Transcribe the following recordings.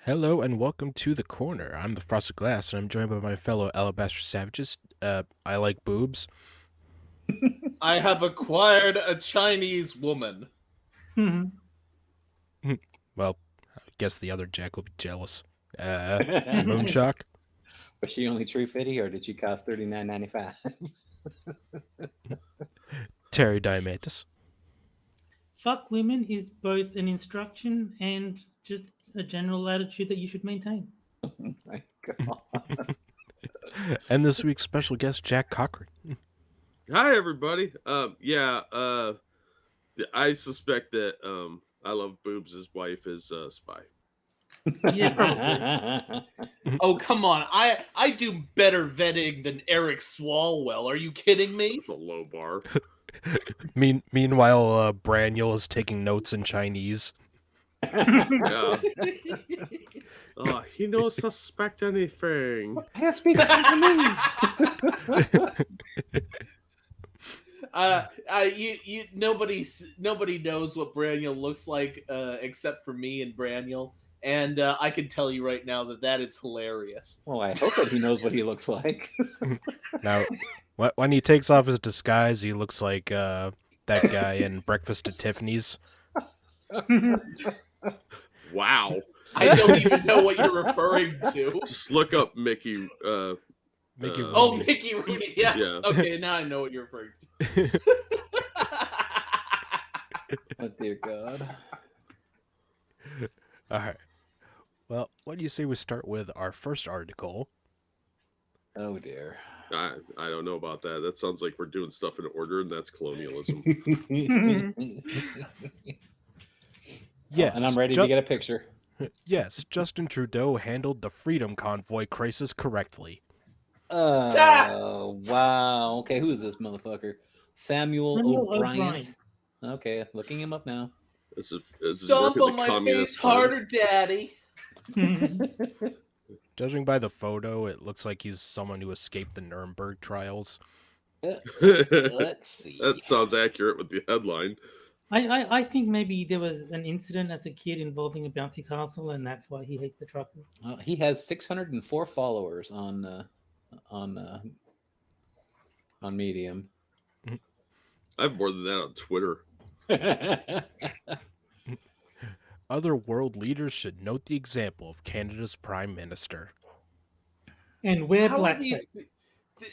Hello and welcome to The Corner. I'm the Frosted Glass and I'm joined by my fellow Alabaster Savages. I like boobs. I have acquired a Chinese woman. Well, I guess the other Jack will be jealous. Moonshock. Was she only $3.50 or did she cost $39.95? Terry Diamantis. Fuck women is both an instruction and just a general attitude that you should maintain. Oh my God. And this week's special guest, Jack Cochran. Hi, everybody. I suspect that I Love Boobs' wife is a spy. Yeah, probably. Oh, come on. I do better vetting than Eric Swalwell. Are you kidding me? It's a low bar. Meanwhile, Braniel is taking notes in Chinese. Yeah. He don't suspect anything. I have speak Chinese. Nobody knows what Braniel looks like except for me and Braniel, and I can tell you right now that is hilarious. Well, I hope that he knows what he looks like. Now, when he takes off his disguise, he looks like that guy in Breakfast at Tiffany's. Wow. I don't even know what you're referring to. Just look up Mickey. Mickey Rooney. Oh, Mickey Rooney. Yeah. Yeah. Okay, now I know what you're referring to. Oh, dear God. All right. Well, what do you say we start with our first article? Oh, dear. I don't know about that. That sounds like we're doing stuff in order, and that's colonialism. Yes. And I'm ready to get a picture. Yes, Justin Trudeau handled the Freedom Convoy crisis correctly. Oh, wow. Okay, who is this motherfucker? Samuel O'Brien. Okay, looking him up now. This is Stomp working on the my Communist face Party. harder, Daddy. Judging by the photo, it looks like he's someone who escaped the Nuremberg trials. Let's see. That sounds accurate with the headline. I think maybe there was an incident as a kid involving a bouncy castle, and that's why he hates the truckers. He has 604 followers on Medium. I have more than that on Twitter. Other world leaders should note the example of Canada's Prime Minister. And wear How are black.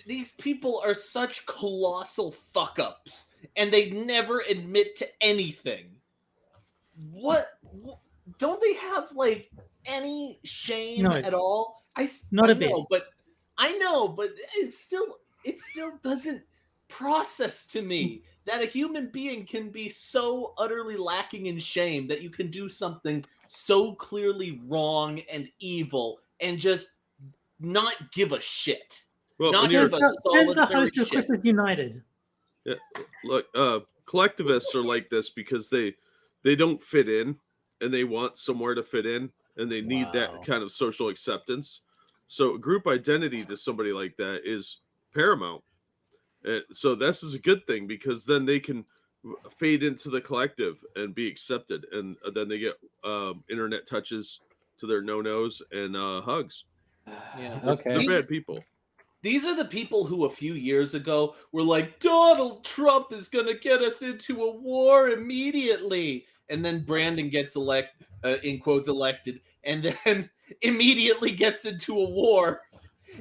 these people are such colossal fuck-ups, and they never admit to anything. What? Don't they have, like, any shame No. at all? Not I a bit. know, but it still doesn't process to me that a human being can be so utterly lacking in shame that you can do something so clearly wrong and evil and just not give a shit. Well, Not when give you're, a There's the solitary host of shit. Clippers United. look, collectivists are like this because they don't fit in, and they want somewhere to fit in, and they need Wow. that kind of social acceptance. So group identity to somebody like that is paramount. So this is a good thing because then they can fade into the collective and be accepted, and then they get internet touches to their no-nos and hugs. Yeah. Okay. They're bad people. These are the people who a few years ago were like, Donald Trump is going to get us into a war immediately. And then Brandon gets in quotes, elected, and then immediately gets into a war.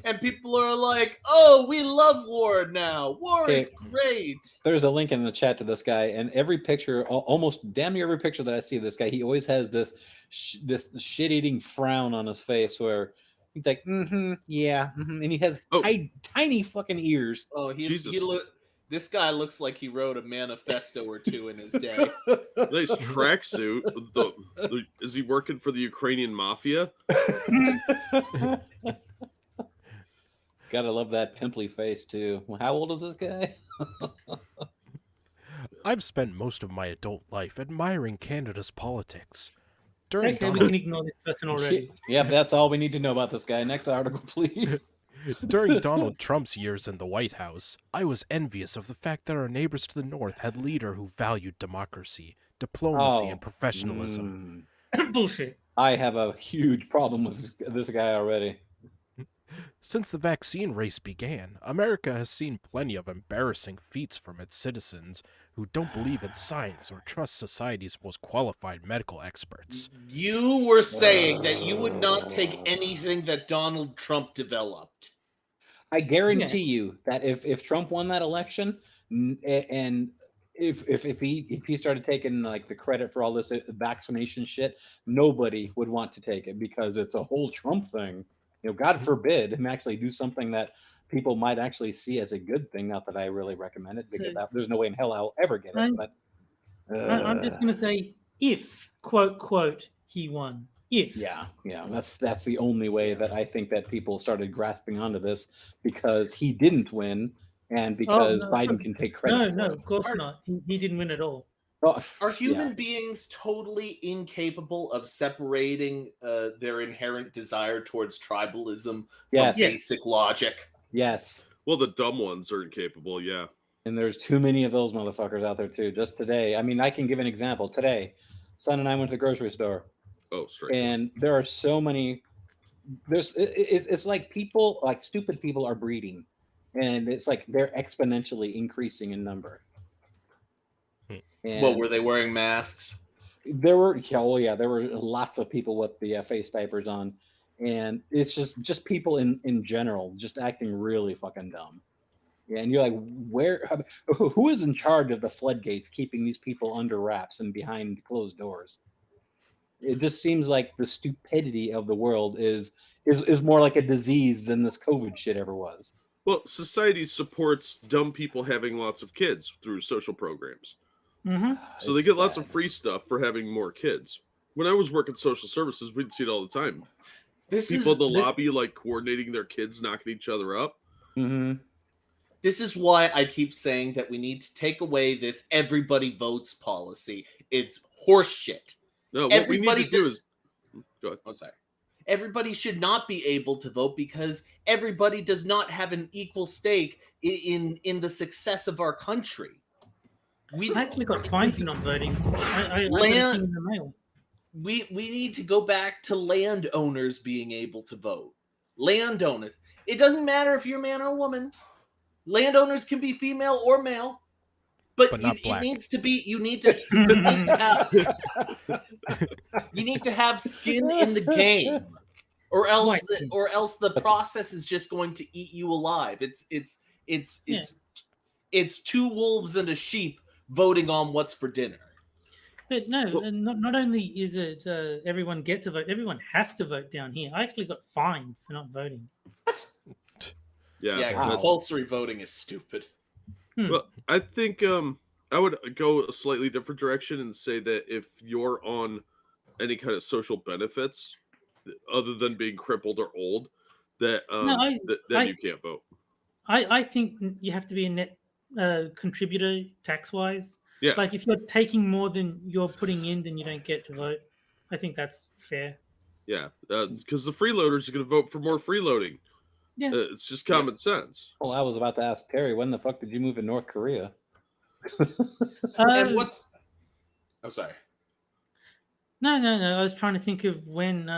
And people are like, oh, we love war now. War is great. There's a link in the chat to this guy, and every picture, almost damn near every picture that I see of this guy, he always has this shit-eating frown on his face where he's like, yeah, and he has tiny fucking ears. Oh, this guy looks like he wrote a manifesto or two in his day. Nice tracksuit. Is he working for the Ukrainian mafia? Gotta love that pimply face too. How old is this guy? I've spent most of my adult life admiring Canada's politics. During Okay, we Donald, can ignore this person already. Yep, that's all we need to know about this guy. Next article, please. during Donald Trump's years in the White House, I was envious of the fact that our neighbors to the north had a leader who valued democracy, diplomacy, and professionalism. Bullshit. I have a huge problem with this guy already. Since the vaccine race began, America has seen plenty of embarrassing feats from its citizens who don't believe in science or trust society's most qualified medical experts. You were saying that you would not take anything that Donald Trump developed. I guarantee you that if Trump won that election, and if he started taking like the credit for all this vaccination shit, nobody would want to take it because it's a whole Trump thing. God forbid him actually do something that people might actually see as a good thing. Not that I really recommend it because there's no way in hell I'll ever get it. But I'm just going to say, if quote he won. If yeah, that's the only way that I think that people started grasping onto this, because he didn't win and because Biden can take credit. No, of course not. He didn't win at all. Are human beings totally incapable of separating their inherent desire towards tribalism from basic logic? Yes. Well, the dumb ones are incapable, yeah. And there's too many of those motherfuckers out there too. Just today, I mean, I can give an example. Today, son and I went to the grocery store. Oh, straight. And there are so many. It's like people, like stupid people, are breeding, and it's like they're exponentially increasing in number. And what were they wearing masks? There were there were lots of people with the face diapers on, and it's just people in general just acting really fucking dumb. Yeah, and you're like, who is in charge of the floodgates, keeping these people under wraps and behind closed doors? It just seems like the stupidity of the world is more like a disease than this COVID shit ever was. Well, society supports dumb people having lots of kids through social programs. Mm-hmm. So they get lots of free stuff for having more kids. When I was working social services, we'd see it all the time. People in the lobby like coordinating their kids, knocking each other up. Mm-hmm. This is why I keep saying that we need to take away this everybody votes policy. It's horseshit. No, what we need to do is... Go ahead. Oh, sorry. Everybody should not be able to vote because everybody does not have an equal stake in the success of our country. I actually got fined for not voting. I in the mail. We need to go back to landowners being able to vote. Landowners. It doesn't matter if you're a man or a woman. Landowners can be female or male. But not black. It needs to be. You need to have skin in the game, or else the process is just going to eat you alive. It's two wolves and a sheep voting on what's for dinner. But no, not only is it everyone gets a vote, everyone has to vote down here. I actually got fined for not voting. Yeah, compulsory voting is stupid. Well, I think I would go a slightly different direction and say that if you're on any kind of social benefits, other than being crippled or old, then you can't vote. I think you have to be a net contributor tax-wise. Yeah. Like if you're taking more than you're putting in, then you don't get to vote. I think that's fair. Yeah, because the freeloaders are going to vote for more freeloading. Yeah, it's just common sense. Well, I was about to ask Perry, when the fuck did you move to North Korea? And what's... I'm sorry. No. I was trying to think of when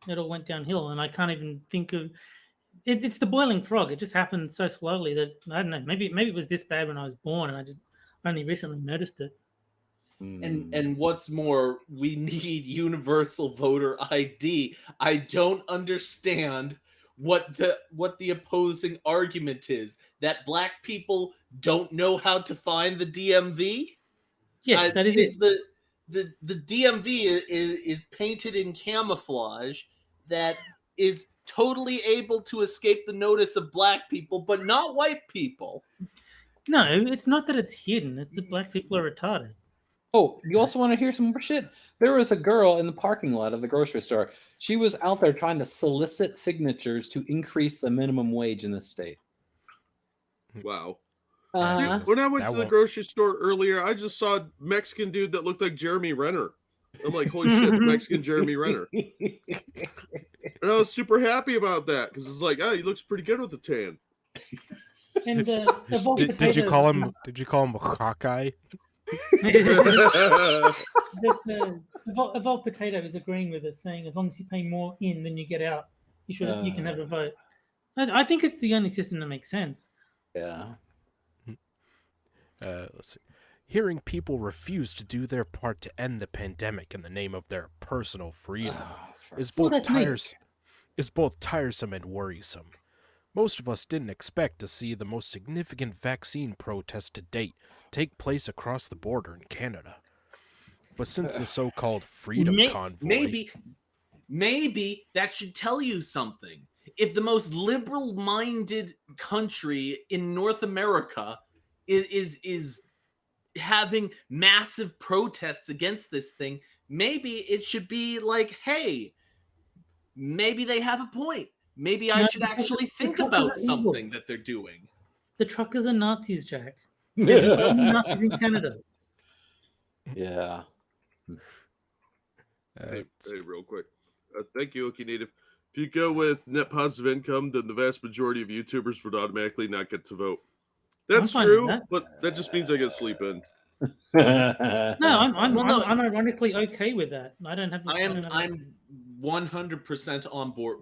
it all went downhill, and I can't even think of it. It's the boiling frog. It just happened so slowly that I don't know. Maybe it was this bad when I was born, and I just only recently noticed it. And what's more, we need universal voter ID. I don't understand what the opposing argument is, that black people don't know how to find the DMV. Yes, that is it. The DMV is painted in camouflage that is totally able to escape the notice of black people, but not white people. No, it's not that it's hidden. It's that black people are retarded. Oh, you also want to hear some more shit? There was a girl in the parking lot of the grocery store. She was out there trying to solicit signatures to increase the minimum wage in the state. Wow. When I went to the grocery store earlier, I just saw a Mexican dude that looked like Jeremy Renner. I'm like, holy shit, the Mexican Jeremy Renner. And I was super happy about that because it's like, he looks pretty good with the tan. And did you call him a Hawkeye? That Evolved Potato is agreeing with us, saying as long as you pay more in than you get out, you can have a vote. I think it's the only system that makes sense. Yeah. Let's see. Hearing people refuse to do their part to end the pandemic in the name of their personal freedom is both that's me. tiresome and worrisome. Most of us didn't expect to see the most significant vaccine protest to date take place across the border in Canada. But since the so-called Freedom Convoy... Maybe that should tell you something. If the most liberal-minded country in North America is having massive protests against this thing, maybe it should be like, hey, maybe they have a point. Maybe I should actually think about something that they're doing. The truckers are Nazis, Jack. They're the only Nazis in Canada. Yeah. Hey, real quick. Thank you, Okie Native. If you go with net positive income, then the vast majority of YouTubers would automatically not get to vote. That's true, but that just means I get sleep in. No, I'm ironically okay with that. I'm 100% on board.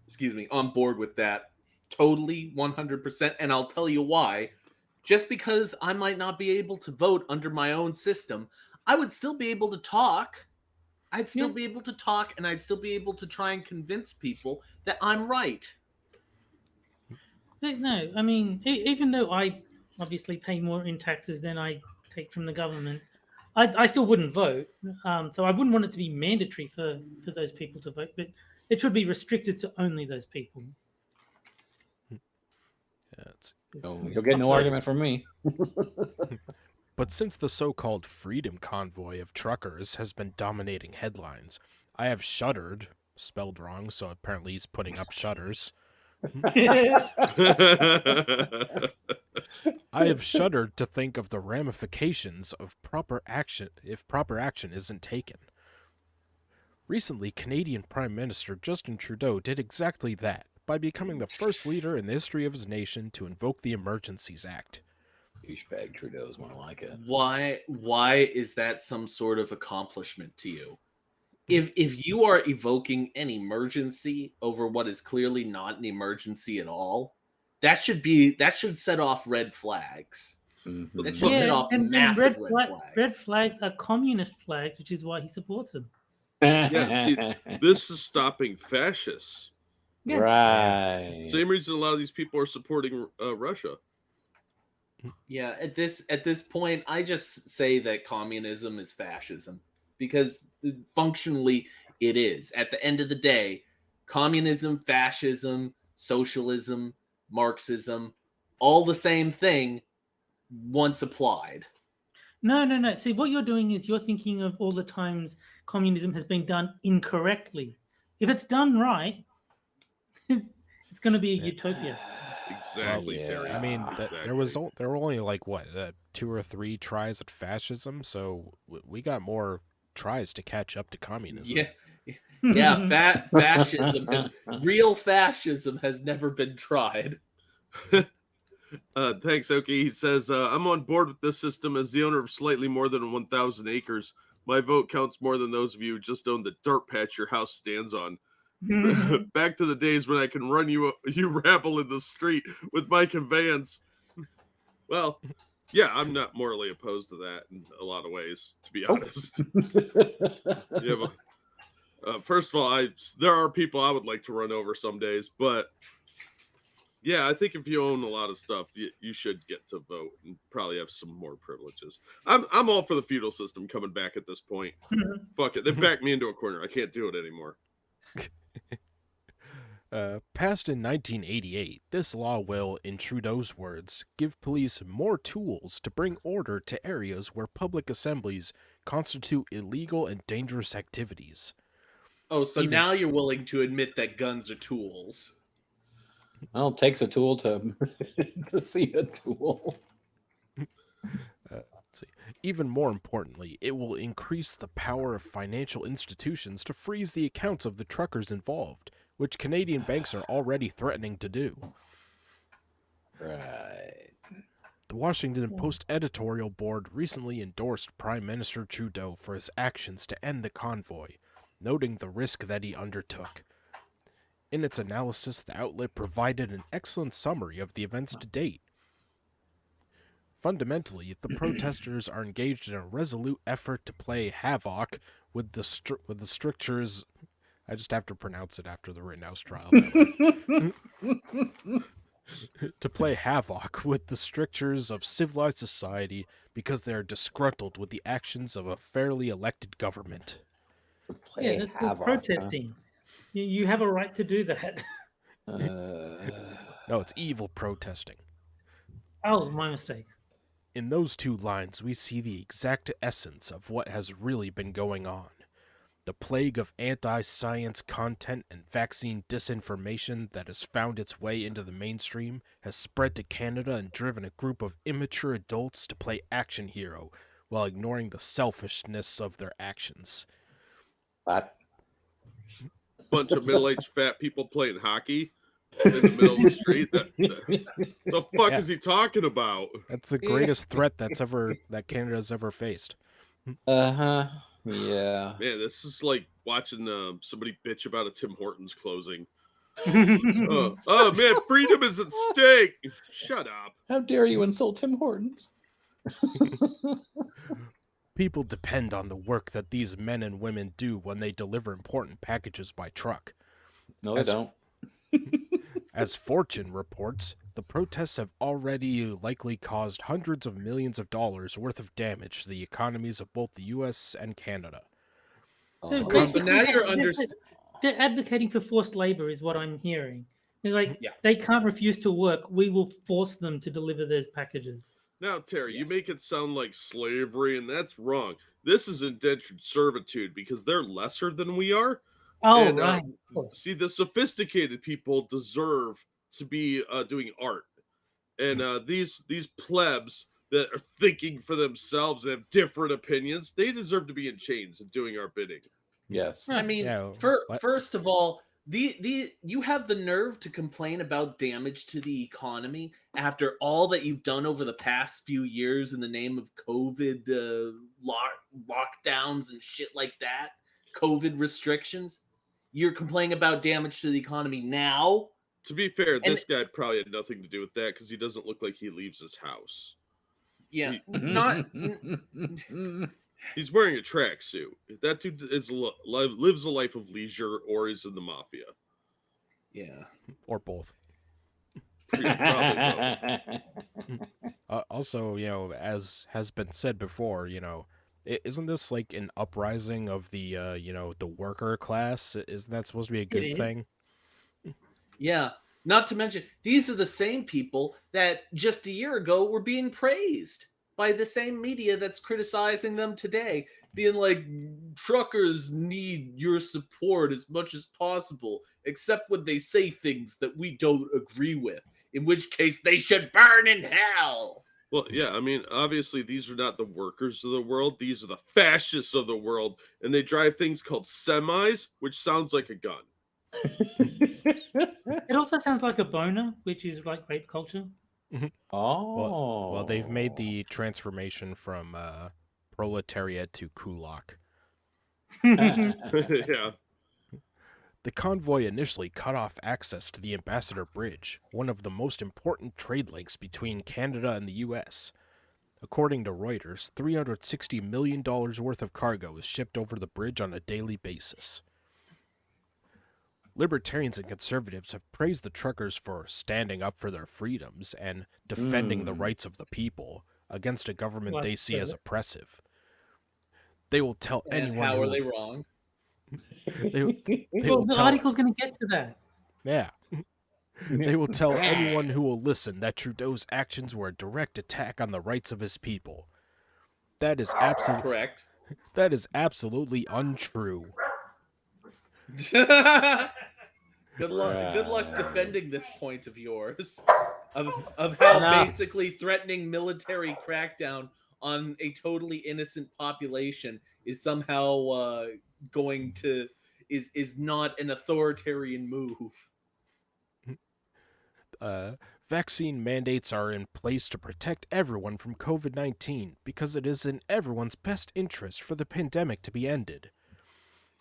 Excuse me, on board with that. Totally 100%, and I'll tell you why. Just because I might not be able to vote under my own system, I would still be able to talk. I'd still be able to talk, and I'd still be able to try and convince people that I'm right. No, I mean, even though I obviously pay more in taxes than I take from the government, I still wouldn't vote. So I wouldn't want it to be mandatory for those people to vote, but it should be restricted to only those people. You'll get no argument from me. But since the so-called Freedom Convoy of truckers has been dominating headlines, I have shuddered, spelled wrong, so apparently he's putting up shutters. I have shuddered to think of the ramifications of proper action if proper action isn't taken. Recently, Canadian Prime Minister Justin Trudeau did exactly that by becoming the first leader in the history of his nation to invoke the Emergencies Act. Douchebag Trudeau's more like it. Why is that some sort of accomplishment to you? If you are evoking an emergency over what is clearly not an emergency at all, that should set off red flags. Mm-hmm. That should set off massive red flags. Red flags are communist flags, which is why he supports them. Yeah, see, this is stopping fascists. Yeah. Right. Same reason a lot of these people are supporting Russia. Yeah, at this point, I just say that communism is fascism because functionally it is. At the end of the day, communism, fascism, socialism, Marxism, all the same thing once applied. No. See, what you're doing is you're thinking of all the times communism has been done incorrectly. If it's done right, it's going to be a utopia. Exactly, Terry. I mean, exactly. there were only like what 2 or 3 tries at fascism, so we got more tries to catch up to communism. Yeah. Real fascism has never been tried. Thanks, Oki. He says, I'm on board with this system as the owner of slightly more than 1,000 acres. My vote counts more than those of you who just own the dirt patch your house stands on. Back to the days when I can run you rabble in the street with my conveyance. Well, yeah, I'm not morally opposed to that in a lot of ways, to be honest. Yeah, but, first of all, there are people I would like to run over some days, but yeah, I think if you own a lot of stuff, you should get to vote and probably have some more privileges. I'm all for the feudal system coming back at this point. Fuck it, they backed me into a corner. I can't do it anymore. Passed in 1988, this law will, in Trudeau's words, give police more tools to bring order to areas where public assemblies constitute illegal and dangerous activities. Oh, so now you're willing to admit that guns are tools. Well, it takes a tool to see a tool. Even more importantly, it will increase the power of financial institutions to freeze the accounts of the truckers involved, which Canadian banks are already threatening to do. Right. The Washington Post editorial board recently endorsed Prime Minister Trudeau for his actions to end the convoy, noting the risk that he undertook. In its analysis, the outlet provided an excellent summary of the events to date. Fundamentally, the protesters are engaged in a resolute effort to play havoc with the strictures. I just have to pronounce it after the Rittenhouse trial. That way. To play havoc with the strictures of civilized society because they are disgruntled with the actions of a fairly elected government. Yeah, that's called protesting. You have a right to do that. No, it's evil protesting. Oh, my mistake. In those two lines, we see the exact essence of what has really been going on. The plague of anti-science content and vaccine disinformation that has found its way into the mainstream has spread to Canada and driven a group of immature adults to play action hero while ignoring the selfishness of their actions. What? Bunch of middle-aged fat people playing hockey in the middle of the street. The fuck is he talking about? That's the greatest threat that Canada's ever faced. Yeah. Man, this is like watching somebody bitch about a Tim Hortons closing. Yeah, Oh man, freedom is at stake. Shut up. How dare you insult Tim Hortons? People depend on the work that these men and women do when they deliver important packages by truck. No, they don't. As Fortune reports, the protests have already likely caused hundreds of millions of dollars worth of damage to the economies of both the U.S. and Canada. So So now you're they're advocating for forced labor, is what I'm hearing. They're like, Yeah. they can't refuse to work. We will force them to deliver those packages. Now, Terry, you Yes. make it sound like slavery, and that's wrong. This is indentured servitude because they're lesser than we are. Oh, And, right. Of course. See, the sophisticated people deserve to be doing art, and these plebs that are thinking for themselves and have different opinions, they deserve to be in chains and doing our bidding. Yes. I mean, Yeah, first of all, you have the nerve to complain about damage to the economy after all that you've done over the past few years in the name of COVID lockdowns and shit like that, COVID restrictions. You're complaining about damage to the economy now. To be fair, this guy probably had nothing to do with that because he doesn't look like he leaves his house. Yeah, He- not. He's wearing a tracksuit. That dude lives a life of leisure, or is in the mafia. Yeah. or both. Probably both. Also, as has been said before, isn't this like an uprising of the, the worker class? Isn't that supposed to be a good is. thing? Yeah. Not to mention, these are the same people that just a year ago were being praised by the same media that's criticizing them today, being like, truckers need your support as much as possible, except when they say things that we don't agree with, in which case they should burn in hell. Well, yeah, I mean, obviously, these are not the workers of the world. These are the fascists of the world. And they drive things called semis, which sounds like a gun. It also sounds like a boner, which is like rape culture. Oh. Well, they've made the transformation from proletariat to kulak. Yeah. The convoy initially cut off access to the Ambassador Bridge, one of the most important trade links between Canada and the U.S. According to Reuters, $360 million worth of cargo is shipped over the bridge on a daily basis. Libertarians and conservatives have praised the truckers for standing up for their freedoms and defending the rights of the people against a government Well, they see as so- oppressive. They will tell And anyone how who are they wrong? they Well, will the tell article's going to get to that. Yeah. They will tell anyone who will listen that Trudeau's actions were a direct attack on the rights of his people. That is Correct. absolutely untrue. Good luck defending this point of yours of how Enough. basically threatening military crackdown on a totally innocent population is somehow is not an authoritarian move. Vaccine mandates are in place to protect everyone from COVID-19 because it is in everyone's best interest for the pandemic to be ended.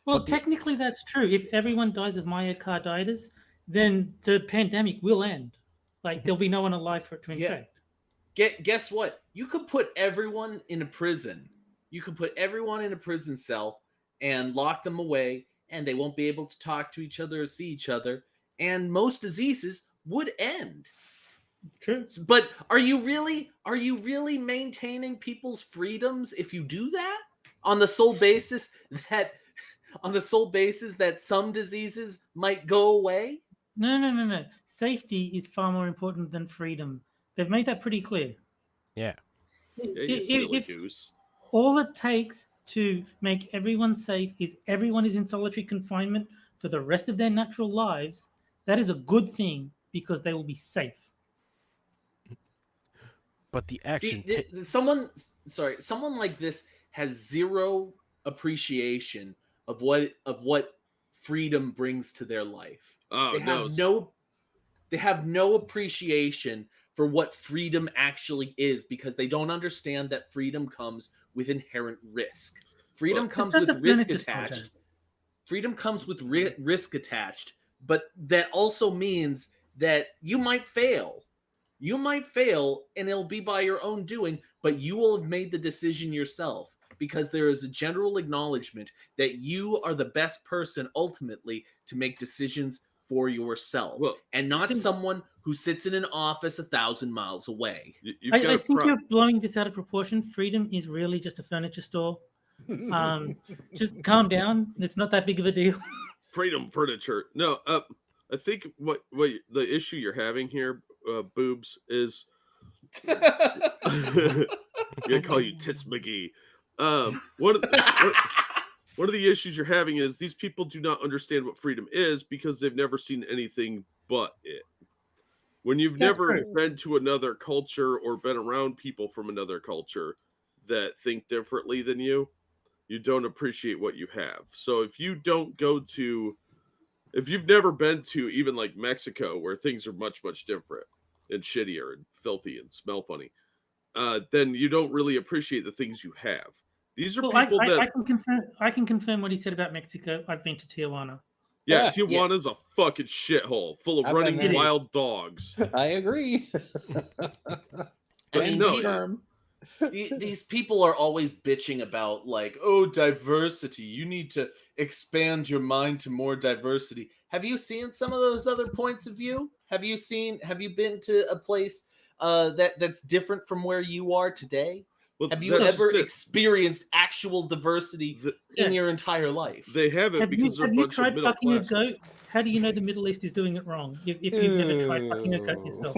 Well, But the technically, that's true. If everyone dies of myocarditis, then the pandemic will end. Like, there'll be no one alive for it to Yeah. infect. Guess what? You could put everyone in a prison. You could put everyone in a prison cell and lock them away, and they won't be able to talk to each other or see each other, and most diseases would end. True. But are you really maintaining people's freedoms if you do that on the sole basis that some diseases might go away? No. Safety is far more important than freedom. They've made that pretty clear. yeah, Yeah, you If, silly if goose. all it takes to make everyone safe is everyone is in solitary confinement for the rest of their natural lives, that is a good thing because they will be safe. but the action Someone like this has zero appreciation of what freedom brings to their life. Oh They no. have no appreciation for what freedom actually is because they don't understand that freedom comes with inherent risk. Freedom Well, comes just with a risk furniture store, attached. Dad. Freedom comes with risk attached, but that also means that you might fail. You might fail and it'll be by your own doing, but you will have made the decision yourself because there is a general acknowledgement that you are the best person ultimately to make decisions for yourself Well, and not So- someone who sits in an office 1,000 miles away. you've got I a think you're blowing this out of proportion. Freedom is really just a furniture store. Just calm down. It's not that big of a deal. freedom furniture. No, I think what the issue you're having here, boobs, is I'm gonna call you Tits McGee. One of the issues you're having is these people do not understand what freedom is because they've never seen anything but it. When you've That's never true. been to another culture or been around people from another culture that think differently than you don't appreciate what you have. So if you've never been to even like Mexico where things are much, much different and shittier and filthy and smell funny, then you don't really appreciate the things you have. These are Well, people that, I can confirm what he said about Mexico. I've been to Tijuana. yeah, Yeah. Tijuana's a fucking shithole full of I've been running there. wild dogs. I agree. But mean, no, confirm. These people are always bitching about like, oh, diversity. You need to expand your mind to more diversity. Have you seen some of those other points of view? Have you been to a place that's different from where you are today? well, Have you that's ever just it. experienced actual diversity in Yeah. your entire life? They have it because they're a Have you bunch of tried middle fucking a class. goat? How do you know the Middle East is doing it wrong if you've never tried fucking a goat yourself?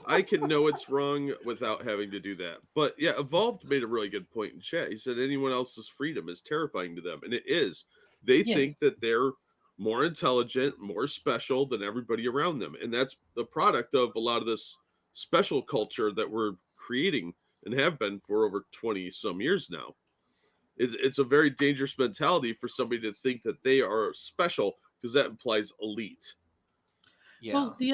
I can know it's wrong without having to do that. But yeah, Evolved made a really good point in chat. He said anyone else's freedom is terrifying to them, and it is. They Yes. think that they're more intelligent, more special than everybody around them, and that's the product of a lot of this special culture that we're creating and have been for over 20 some years now. It's a very dangerous mentality for somebody to think that they are special because that implies elite. Yeah. Well, the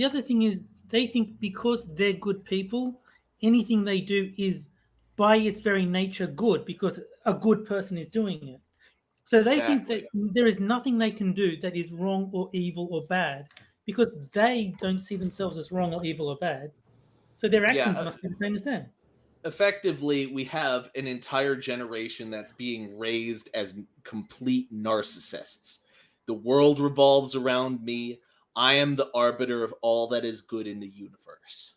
other thing is they think because they're good people, anything they do is by its very nature good because a good person is doing it. So they think that there is nothing they can do that is wrong or evil or bad because they don't see themselves as wrong or evil or bad. So their actions must be the same as them. Effectively, we have an entire generation that's being raised as complete narcissists. The world revolves around me. I am the arbiter of all that is good in the universe.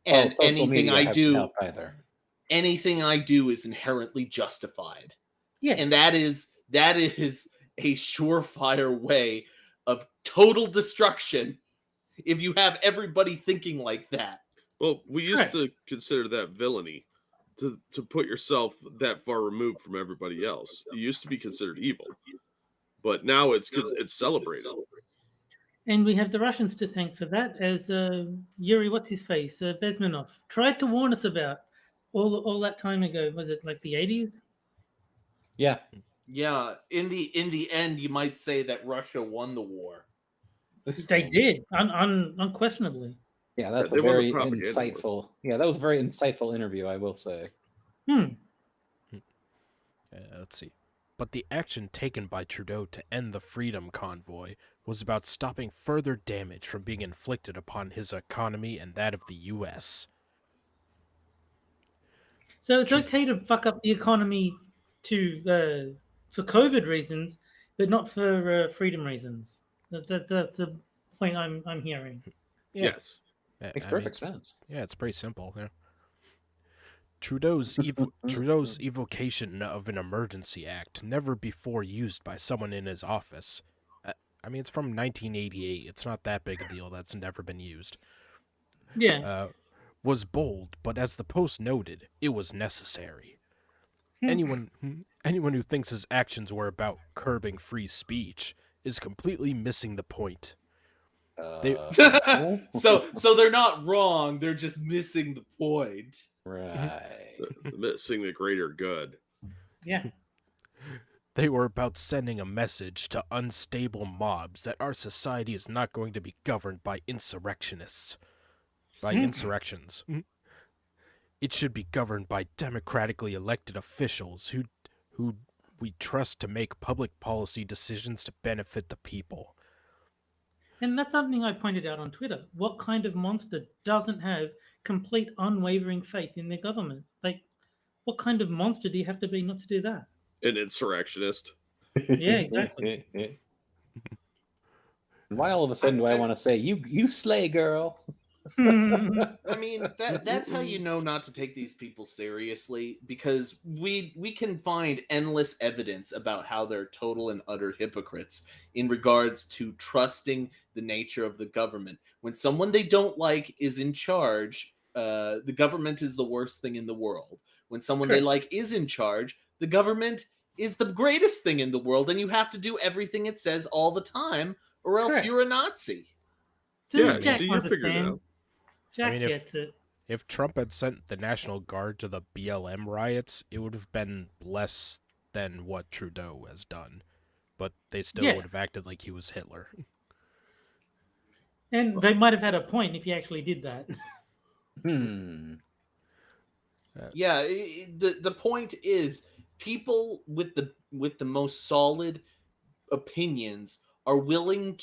And social anything media I hasn't do, helped either. anything I do is inherently justified. Yes. And that is a surefire way of total destruction if you have everybody thinking like that. Well, we used Correct. to consider that villainy to put yourself that far removed from everybody else. It used to be considered evil, but now it's celebrated. And we have the Russians to thank for that, as Yuri, what's his face, Bezmenov, tried to warn us about all that time ago. Was it like the 80s? Yeah. Yeah, in the end, you might say that Russia won the war. They did, unquestionably. Yeah, that's they a won the very propaganda war. insightful. Yeah, that was a very insightful interview, I will say. Let's see. But the action taken by Trudeau to end the Freedom Convoy was about stopping further damage from being inflicted upon his economy and that of the U.S. So it's okay to fuck up the economy for COVID reasons, but not for freedom reasons. That's a point I'm hearing. Yeah. Yes. Makes I perfect sense. Yeah, it's pretty simple. Yeah. Trudeau's evocation of an emergency act, never before used by someone in his office. It's from 1988. It's not that big a deal. That's never been used. Yeah. Was bold, but as the Post noted, it was necessary. Anyone who thinks his actions were about curbing free speech is completely missing the point. So they're not wrong. They're just missing the point. Right. Missing the greater good. Yeah. They were about sending a message to unstable mobs that our society is not going to be governed by insurrectionists. By insurrections. It should be governed by democratically elected officials who we trust to make public policy decisions to benefit the people. And that's something I pointed out on Twitter. What kind of monster doesn't have complete unwavering faith in their government? Like, what kind of monster do you have to be not to do that? An insurrectionist. Yeah, exactly. And why all of a sudden do I want to say, you slay, girl? I mean, that's how you know not to take these people seriously, because we can find endless evidence about how they're total and utter hypocrites in regards to trusting the nature of the government. When someone they don't like is in charge, the government is the worst thing in the world. When someone they like is in charge, the government is the greatest thing in the world, and you have to do everything it says all the time, or else you're a Nazi. Dude, Yeah, Jack so you figured it understands. out. Jack gets it. If Trump had sent the National Guard to the BLM riots, it would have been less than what Trudeau has done. But they still would have acted like he was Hitler. And they might have had a point if he actually did that. Yeah, the point is, people with the most solid opinions are willing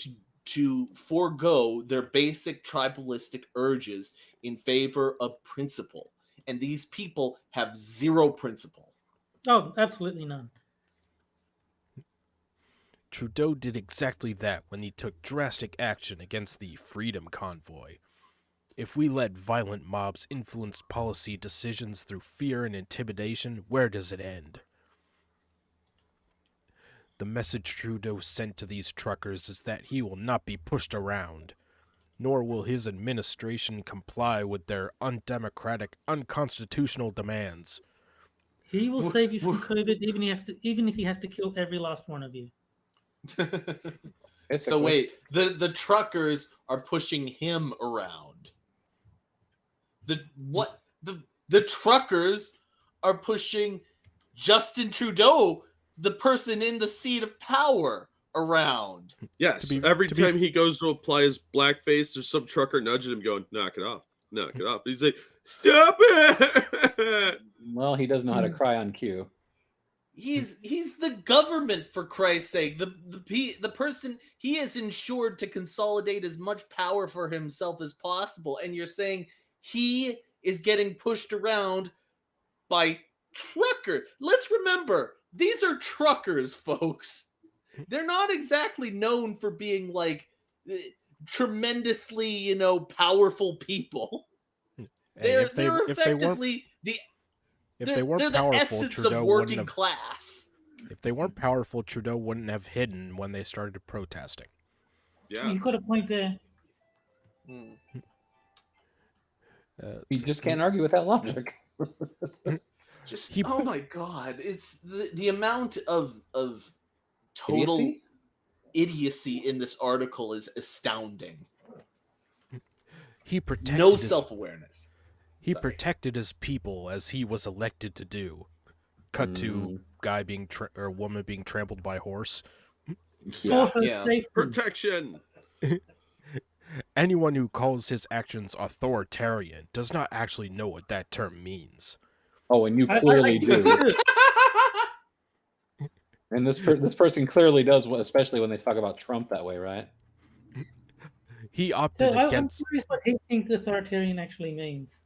to forego their basic tribalistic urges in favor of principle, and these people have zero principle. Oh, absolutely none. Trudeau did exactly that when he took drastic action against the Freedom Convoy. If we let violent mobs influence policy decisions through fear and intimidation, where does it end? The message Trudeau sent to these truckers is that he will not be pushed around, nor will his administration comply with their undemocratic, unconstitutional demands. He will save you from COVID, even if he has to kill every last one of you. So wait, the truckers are pushing him around. The truckers are pushing Justin Trudeau, the person in the seat of power, around. Yes. Every time he goes to apply his blackface, there's some trucker nudging him, going, "Knock it off, knock it off." He's like, "Stop it!" Well, he does know how to cry on cue. He's the government, for Christ's sake. The person, he is ensured to consolidate as much power for himself as possible, and you're saying he is getting pushed around by trucker. Let's remember, these are truckers, folks. They're not exactly known for being like tremendously, powerful people. They're effectively If they weren't they're powerful, the essence Trudeau of wouldn't working have, class. If they weren't powerful, Trudeau wouldn't have hidden when they started protesting. Yeah. You've got a point there. You just can't argue with that logic. Oh my god, it's the amount of total idiocy in this article is astounding. He protected no self-awareness. He protected his people as he was elected to do. Cut to guy being woman being trampled by horse. Protection. Anyone who calls his actions authoritarian does not actually know what that term means. Oh, and you I clearly do. do. And this person clearly does, especially when they talk about Trump that way, right? He So opted I'm against. curious what he thinks authoritarian actually means.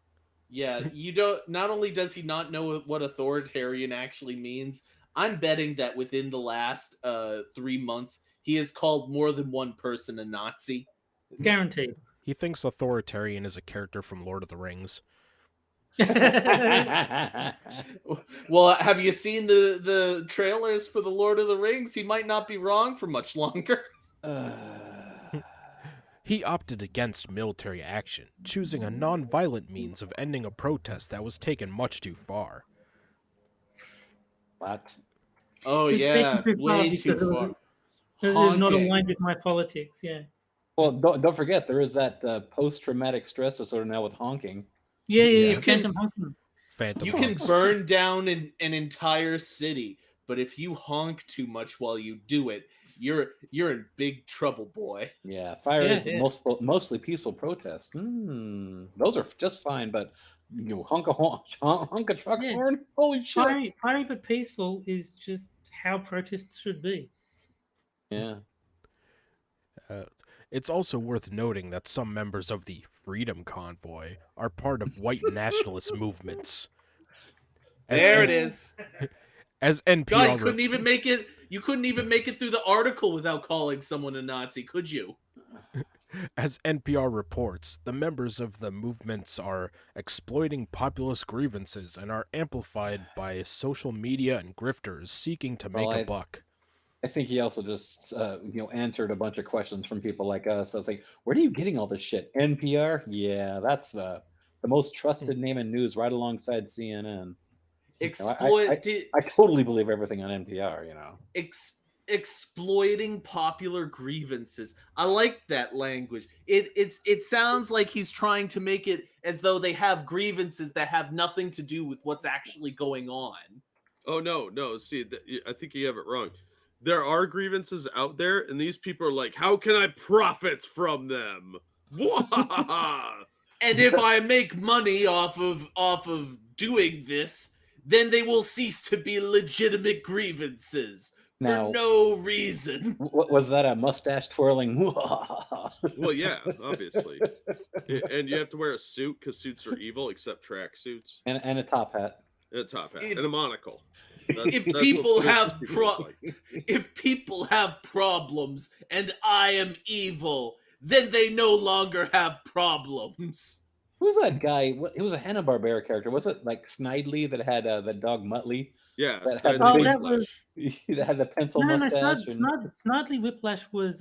Yeah, you don't. Not only does he not know what authoritarian actually means, I'm betting that within the last 3 months, he has called more than one person a Nazi. Guaranteed. He thinks authoritarian is a character from Lord of the Rings. Well, have you seen the trailers for the Lord of the Rings? He might not be wrong for much longer. He opted against military action, choosing a non-violent means of ending a protest that was taken much too far. What? Oh It's yeah, taken too far way because too it was- far. It is not Honking. aligned with my politics. Yeah. Well, don't forget there is that post-traumatic stress disorder now with honking. Yeah. You can- Phantom honking. Phantom You can honks. burn down an entire city, but if you honk too much while you do it, you're in big trouble, boy. Yeah, fiery, Yeah. mostly peaceful protests. Those are just fine, but honk a truck Yeah. horn. Holy shit! Fiery but peaceful is just how protests should be. Yeah. It's also worth noting that some members of the Freedom Convoy are part of white nationalist movements. There it is. As God, NPR you couldn't even make it. You couldn't even make it through the article without calling someone a Nazi, could you? As NPR reports, the members of the movements are exploiting populist grievances and are amplified by social media and grifters seeking to make Well, a buck. I think he also just answered a bunch of questions from people like us. I was like, where are you getting all this shit? NPR? Yeah, that's the most trusted name in news, right alongside CNN. I totally believe everything on NPR. Exploiting popular grievances. I like that language. It sounds like he's trying to make it as though they have grievances that have nothing to do with what's actually going on. Oh no! See, I think you have it wrong. There are grievances out there, and these people are like, "How can I profit from them?" And if I make money off of doing this, then they will cease to be legitimate grievances Now- for no reason. What was that? A mustache twirling? Well, yeah, obviously, and you have to wear a suit because suits are evil, except track suits and a top hat. and a top hat If- and a monocle. If That's people what have people look like. if people have problems and I am evil, then they no longer have problems. Who's that guy? It was a Hanna-Barbera character. Was it like Snidely that had the dog Muttley? Yeah, That Snidely had the big- that Whiplash. That had the pencil No, mustache. and... Snidely Whiplash was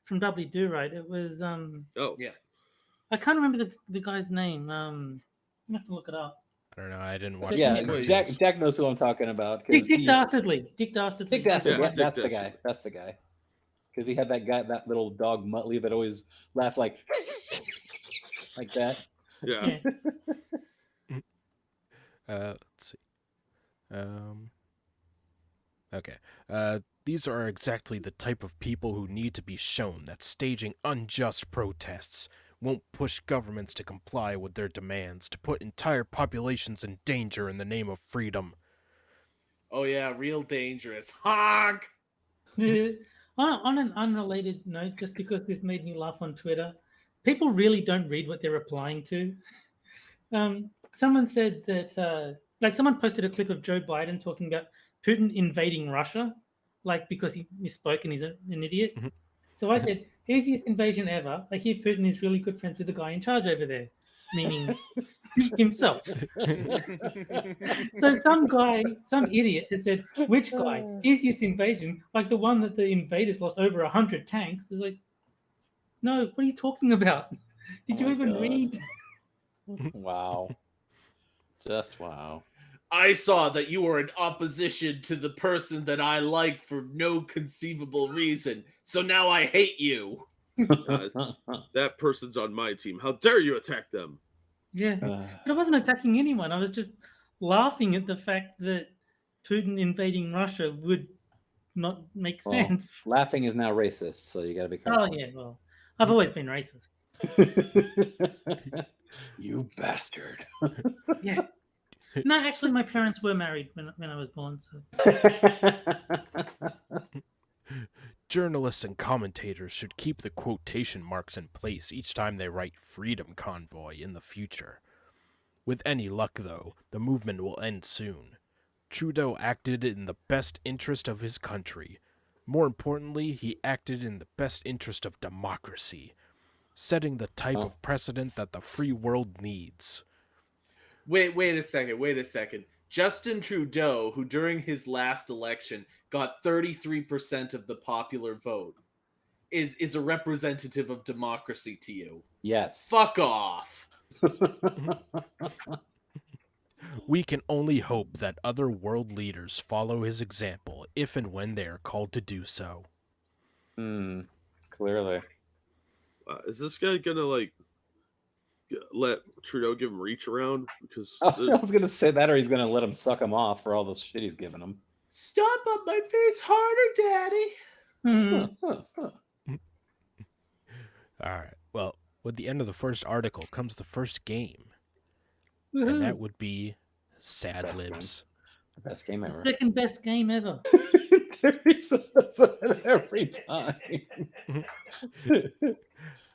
from Doubly Do Right. It was Oh, Yeah. I can't remember the guy's name. I have to look it up. I don't know, I didn't watch Yeah, those Wait. cartoons. Jack knows who I'm talking about. Dick 'cause he- Dastardly. Dick Dastardly. Dick Dastardly. Yeah, Yeah, Dick that's the Dastardly. guy. That's the guy. Because he had that little dog Muttley that always laughed like that. yeah. Yeah. Let's see. Okay. These are exactly the type of people who need to be shown that staging unjust protests won't push governments to comply with their demands, to put entire populations in danger in the name of freedom. Oh yeah, real dangerous. Honk! On an unrelated note, just because this made me laugh on Twitter, people really don't read what they're replying to. Someone said that, someone posted a clip of Joe Biden talking about Putin invading Russia, because he misspoke and he's an idiot. Mhm. So I said, easiest invasion ever. I hear Putin is really good friends with the guy in charge over there, meaning himself. So some idiot has said, which guy? Easiest invasion, like the one that the invaders lost over 100 tanks. It's like, no, what are you talking about? Did you my even God. read? Wow. Just wow. I saw that you were in opposition to the person that I like for no conceivable reason, so now I hate you. That person's on my team. How dare you attack them? Yeah. But I wasn't attacking anyone. I was just laughing at the fact that Putin invading Russia would not make Well, sense. Laughing is now racist, so you got to be careful. Oh, yeah. Well, I've always been racist. You bastard. Yeah. No, actually, my parents were married when I was born. So Journalists and commentators should keep the quotation marks in place each time they write Freedom Convoy in the future. With any luck, though, the movement will end soon. Trudeau acted in the best interest of his country. More importantly, he acted in the best interest of democracy, setting the type of precedent that the free world needs. Wait a second. Justin Trudeau, who during his last election got 33% of the popular vote, is a representative of democracy to you. Yes. Fuck off. We can only hope that other world leaders follow his example if and when they are called to do so. Clearly. Is this guy gonna like let Trudeau give him reach around? Because I was gonna say that, or he's gonna let him suck him off for all the shit he's giving him. Stop up my face harder, Daddy. Mhm. Alright, well, with the end of the first article comes the first game, and that would be Sad Best game. Libs. The best game The ever. second best game ever. Every time.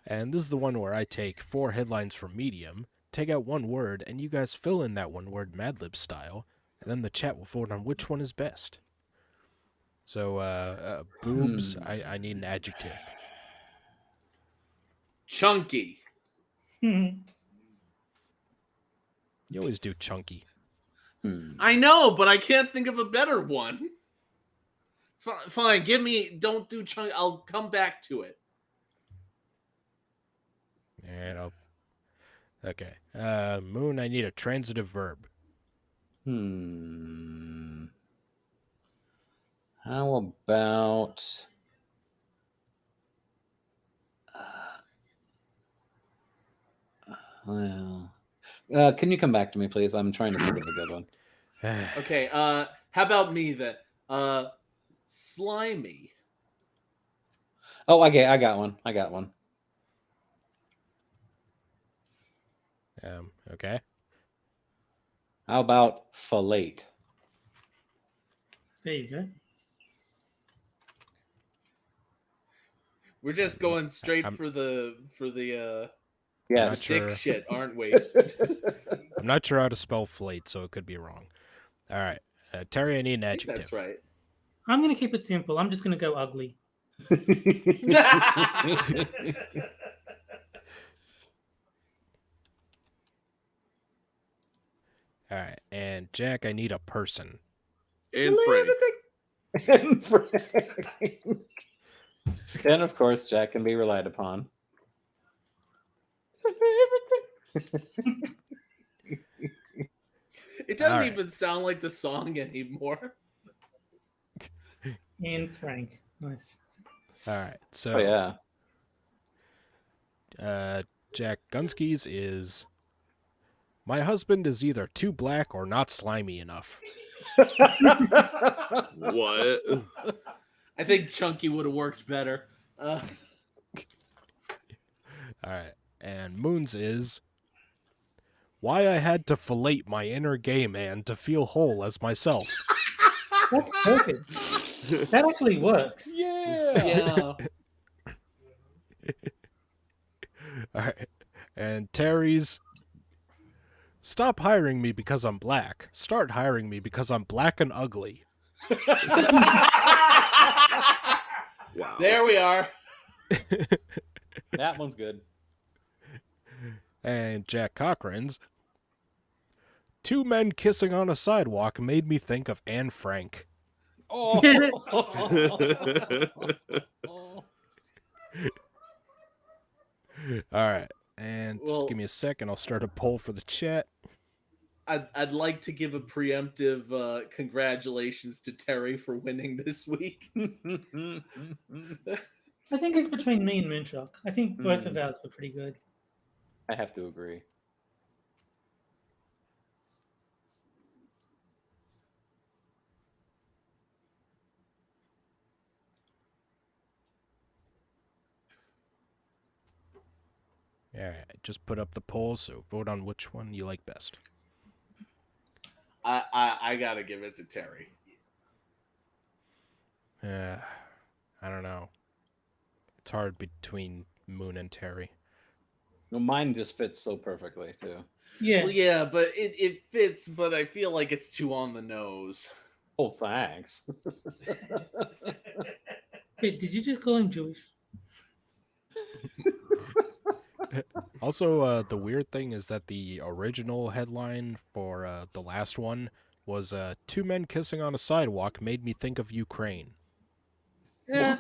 And this is the one where I take 4 headlines from Medium, take out one word, and you guys fill in that one word Mad Lib style, and then the chat will vote on which one is best. So, boobs, I need an adjective. Chunky. You always do chunky. I know, but I can't think of a better one. Fine, don't do chunky. I'll come back to it. And okay. Moon, I need a transitive verb. How about can you come back to me, please? I'm trying to think of a good one. Okay, how about me then? Slimy. Oh, okay, I got one. Okay. How about fillet? There you go. We're just going straight I'm- for the Yes. dick sure. shit, aren't we? I'm not sure how to spell flate, so it could be wrong. All right. Terry, I need an I think adjective. that's right. I'm going to keep it simple. I'm just going to go ugly. All right. And Jack, I need a person. and Frank. And Frank. And of course, Jack can be relied upon. It doesn't All right. even sound like the song anymore. And Frank. Nice. All right. So, Oh yeah. Jack Gunski's is my husband is either too black or not slimy enough. What? I think Chunky would have worked better. All right. And Moon's is why I had to fillet my inner gay man to feel whole as myself. That's perfect. That actually works. Yeah. All right. And Terry's stop hiring me because I'm black. Start hiring me because I'm black and ugly. Wow. There we are. That one's good. And Jack Cochran's 2 men kissing on a sidewalk made me think of Anne Frank. Oh. All right. And Well- just give me a second. I'll start a poll for the chat. I'd like to give a preemptive congratulations to Terry for winning this week. I think it's between me and Moonshock. I think both of ours were pretty good. I have to agree. Yeah, just put up the poll, so vote on which one you like best. I gotta give it to Terry. I don't know. It's hard between Moon and Terry. Well, mine just fits so perfectly too. Yeah. Well, yeah, but it fits, but I feel like it's too on the nose. Oh, thanks. Wait, did you just call him Jewish? Also, the weird thing is that the original headline for the last one was two men kissing on a sidewalk made me think of Ukraine. Yeah.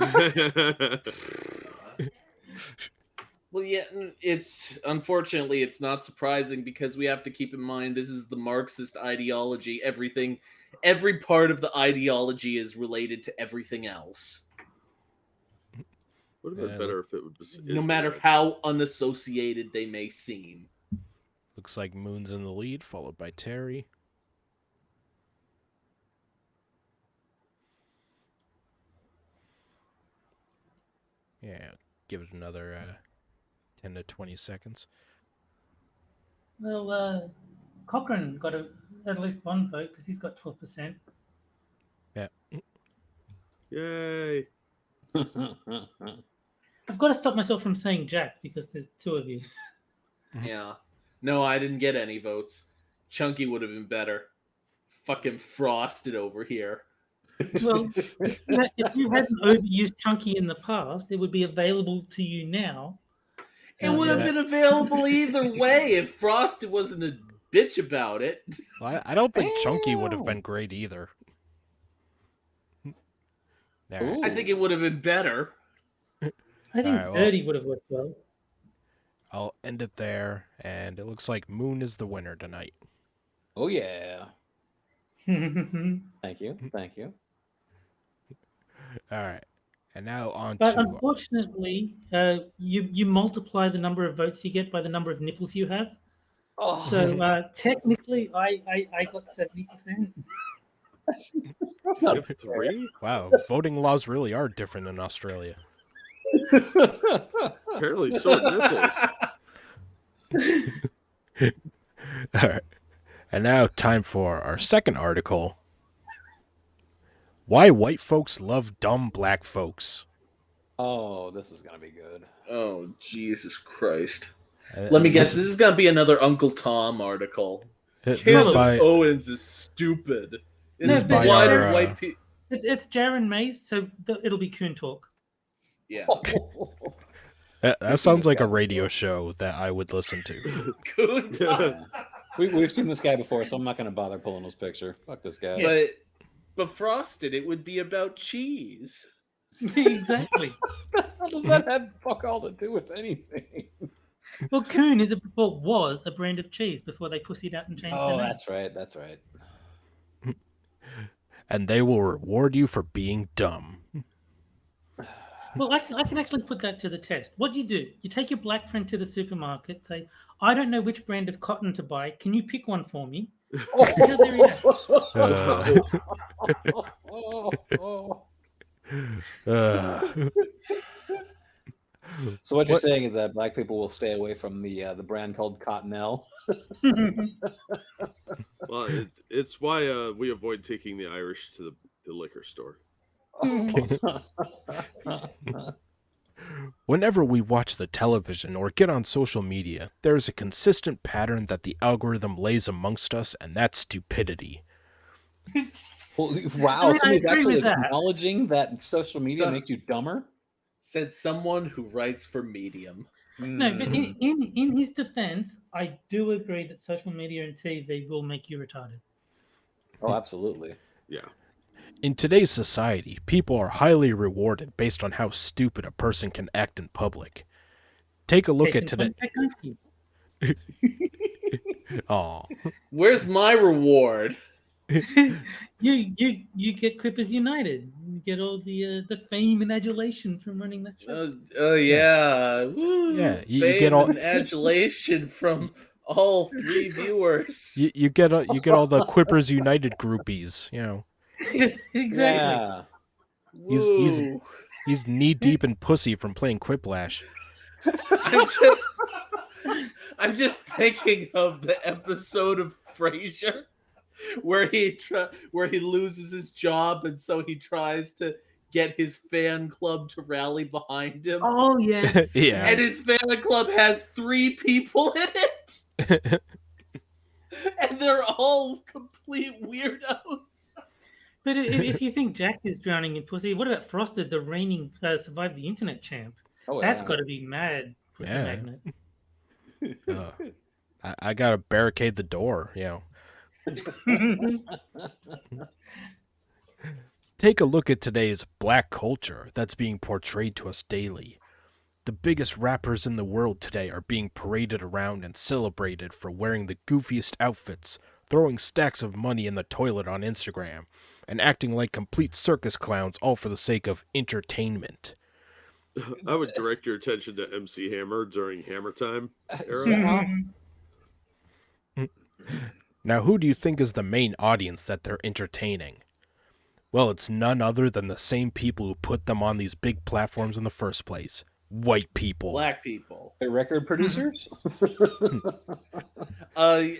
Well, yeah, it's unfortunately it's not surprising because we have to keep in mind this is the Marxist ideology. Every part of the ideology is related to everything else, Would have been better if it was no matter how unassociated they may seem. Looks like Moon's in the lead, followed by Terry. Yeah, give it another 10 to 20 seconds. Well, Cochran got at least one vote because he's got 12%. Yeah. Yay. I've got to stop myself from saying Jack because there's two of you. Yeah. No, I didn't get any votes. Chunky would have been better. Fucking frosted over here. Well, if you hadn't overused Chunky in the past, it would be available to you now. It would have been available either way if Frosted wasn't a bitch about it. Well, I don't think Chunky would have been great either. There. I think it would have been better. I think Alright, well- Dirty would have worked well. I'll end it there, and it looks like Moon is the winner tonight. Oh yeah. Thank you. Thank you. All right, and now on But to unfortunately, you multiply the number of votes you get by the number of nipples you have. Oh, So technically, I got 70%. that's You not have 3? wow, voting laws really are different in Australia. Apparently, so are nipples. All right, and now time for our second article. Why white folks love dumb black folks. Oh, this is gonna be good. Oh, Jesus Christ. Uh, Let me guess, this is going to be another Uncle Tom article. This is Candace by, Owens is stupid. It No, is but- why by do our, white people... It's Jaron Mays, so it'll be Coon Talk. Yeah. that sounds like a radio show that I would listen to. Good. Yeah. We've seen this guy before, so I'm not gonna bother pulling his picture. Fuck this guy. But Frosted, it would be about cheese. Exactly. How does that have fuck all to do with anything? Well, Coon was a brand of cheese before they pussied out and changed their Oh, name. that's right. That's right. And they will reward you for being dumb. Well, I can actually put that to the test. What do? You take your black friend to the supermarket, say, I don't know which brand of cotton to buy. Can you pick one for me? See how they react. So what you're What- saying is that black people will stay away from the brand called Cottonelle. Well, it's why we avoid taking the Irish to the liquor store. Whenever we watch the television or get on social media, there is a consistent pattern that the algorithm lays amongst us, and that's stupidity. Wow, I mean, I somebody's agree actually with that. acknowledging that social media So- makes you dumber. Said someone who writes for Medium. No, but Mm. in his defense, I do agree that social media and TV will make you retarded. Oh, absolutely. Yeah. In today's society, people are highly rewarded based on how stupid a person can act in public. Take a look Case at in today. point, Bekonski. Oh, Where's my reward? You get Clippers United. You get all the fame and adulation from running that show. Yeah. Woo. Yeah, you Fame get all- and adulation from all 3 viewers. you get all the Quippers United groupies. You know, Exactly. Yeah. he's- Woo. he's knee deep in pussy from playing Quiplash. I just, I'm just thinking of the episode of Frasier where he loses his job, and so he tries to get his fan club to rally behind him, Oh yes, Yeah. and his fan club has 3 people in it, and they're all complete weirdos. But if you think Jack is drowning in pussy, what about Frosted, the reigning Survive the Internet champ? Oh, That's yeah. got to be mad pussy Yeah. magnet. I gotta barricade the door, Take a look at today's black culture that's being portrayed to us daily. The biggest rappers in the world today are being paraded around and celebrated for wearing the goofiest outfits, throwing stacks of money in the toilet on Instagram, and acting like complete circus clowns, all for the sake of entertainment. I would direct your attention to MC Hammer during Hammer Time era. Yeah. Now, who do you think is the main audience that they're entertaining? Well, it's none other than the same people who put them on these big platforms in the first place. White people. Black people. The record producers? To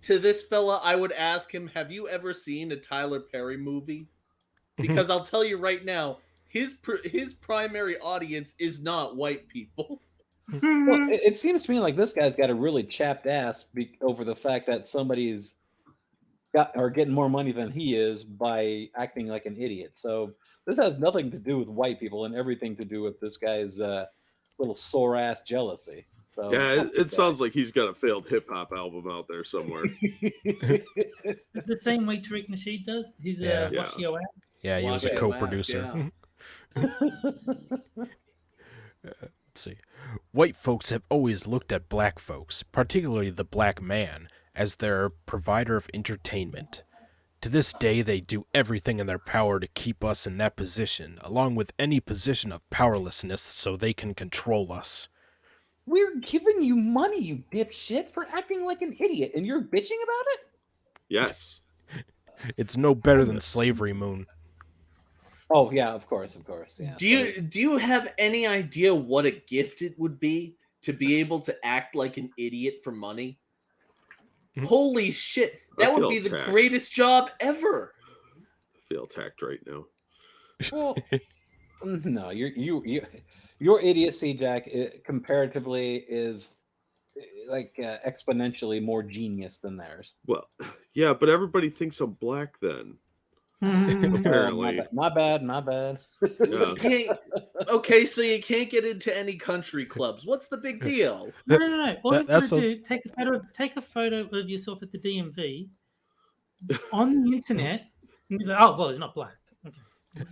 this fella, I would ask him, have you ever seen a Tyler Perry movie? Because I'll tell you right now, his primary audience is not white people. Well, it seems to me like this guy's got a really chapped ass over the fact that somebody's getting more money than he is by acting like an idiot. So this has nothing to do with white people and everything to do with this guy's little sore ass jealousy. So Yeah, it sounds like he's got a failed hip hop album out there somewhere. The same way Tariq Nasheed does. He's Yeah. Wash Your Ass. Yeah, he was a Wash co-producer. yeah. Let's see. White folks have always looked at black folks, particularly the black man, as their provider of entertainment. To this day, they do everything in their power to keep us in that position, along with any position of powerlessness, so they can control us. we're giving you money, you dipshit, for acting like an idiot, and you're bitching about it? Yes. It's no better than slavery, Moon. Oh yeah, of course, yeah. Do you have any idea what a gift it would be to be able to act like an idiot for money? Holy shit. I That would feel be the attacked. greatest job ever. I feel attacked right now. Well, no, your idiocy, Jack, comparatively is like exponentially more genius than theirs. Well, yeah, but everybody thinks I'm black then. Apparently. My bad. Yeah. Okay, so you can't get into any country clubs. What's the big deal? No. All you've got That's to do, take a photo of yourself at the DMV on the internet. And be like, oh, well, he's not black. Okay.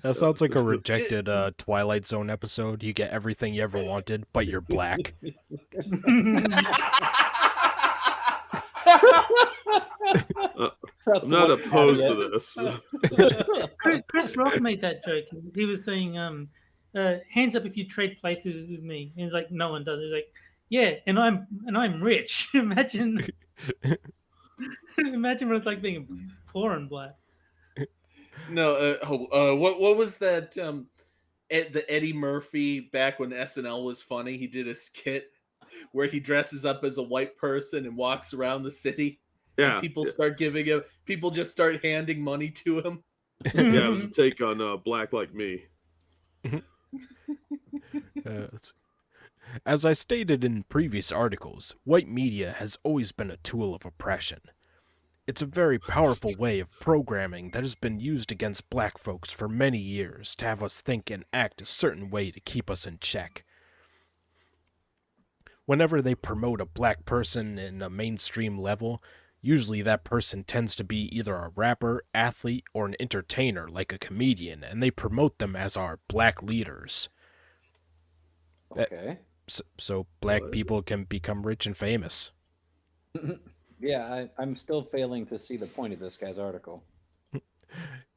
That sounds like a rejected Twilight Zone episode. You get everything you ever wanted, but you're black. I'm not opposed to this. Chris Rock made that joke. He was saying, hands up if you trade places with me. And he's like, no one does. He's like, yeah, and I'm rich. Imagine what it's like being poor and black. No, what was that? The Eddie Murphy back when SNL was funny. He did a skit where he dresses up as a white person and walks around the city. Yeah. And people just start handing money to him. Yeah, it was a take on Black Like Me. As I stated in previous articles, white media has always been a tool of oppression. It's a very powerful way of programming that has been used against black folks for many years to have us think and act a certain way to keep us in check. Whenever they promote a black person in a mainstream level, usually that person tends to be either a rapper, athlete, or an entertainer like a comedian, and they promote them as our black leaders. Okay. So black people can become rich and famous. Yeah, I'm still failing to see the point of this guy's article.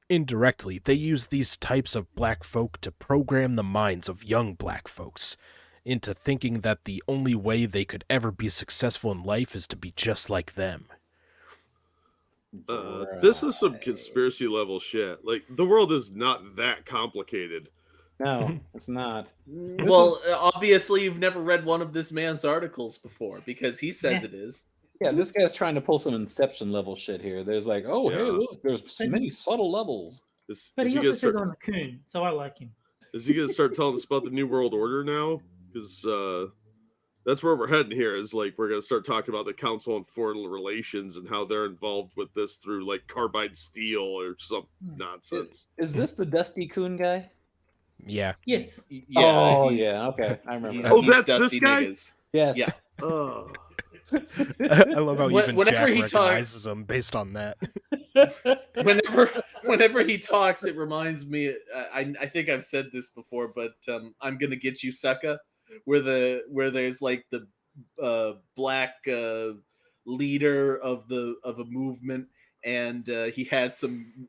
Indirectly, they use these types of black folk to program the minds of young black folks into thinking that the only way they could ever be successful in life is to be just like them. This is some conspiracy level shit. Like, the world is not that complicated. No, it's not. Well, obviously you've never read one of this man's articles before because he says Yeah. it is. Yeah, this guy's trying to pull some Inception level shit here. There's like, oh, hey, Yeah. look, there's many subtle levels. But Is he he also gonna says start? I'm a coon, so I like him. Is he gonna start telling us about the New World Order now? Because that's where we're heading here. Is like we're gonna start talking about the Council on Foreign Relations and how they're involved with this through like carbide steel or some nonsense. Is this the Dusty Coon guy? Yeah. Yes. Yeah. Oh, he's- yeah. Okay, I remember. He's, that. Oh, he's that's this Dusty guy? Niggas. Yes. Yeah. Oh, I love how even Whenever Jack he talks- recognizes him based on that. Whenever he talks, it reminds me. I think I've said this before, but I'm gonna get you, sucker. Where there's like the black leader of a movement, and he has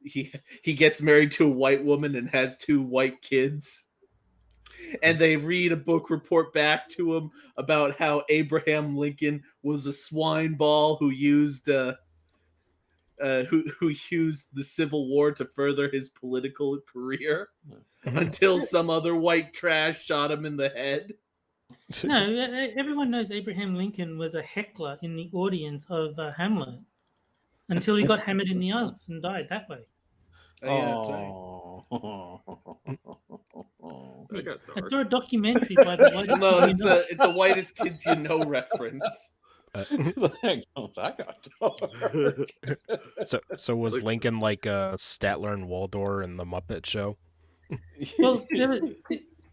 he gets married to a white woman and has 2 white kids. And they read a book report back to him about how Abraham Lincoln was a swine ball who used who used the Civil War to further his political career until some other white trash shot him in the head. No, everyone knows Abraham Lincoln was a heckler in the audience of Hamlet until he got hammered in the eyes and died that way. Oh, yeah, that's right. I got I dark. saw a documentary by the whitest No, kid you know. it's a whitest kids you know reference. I got dark. So was Lincoln like Statler and Waldorf in the Muppet Show? Well,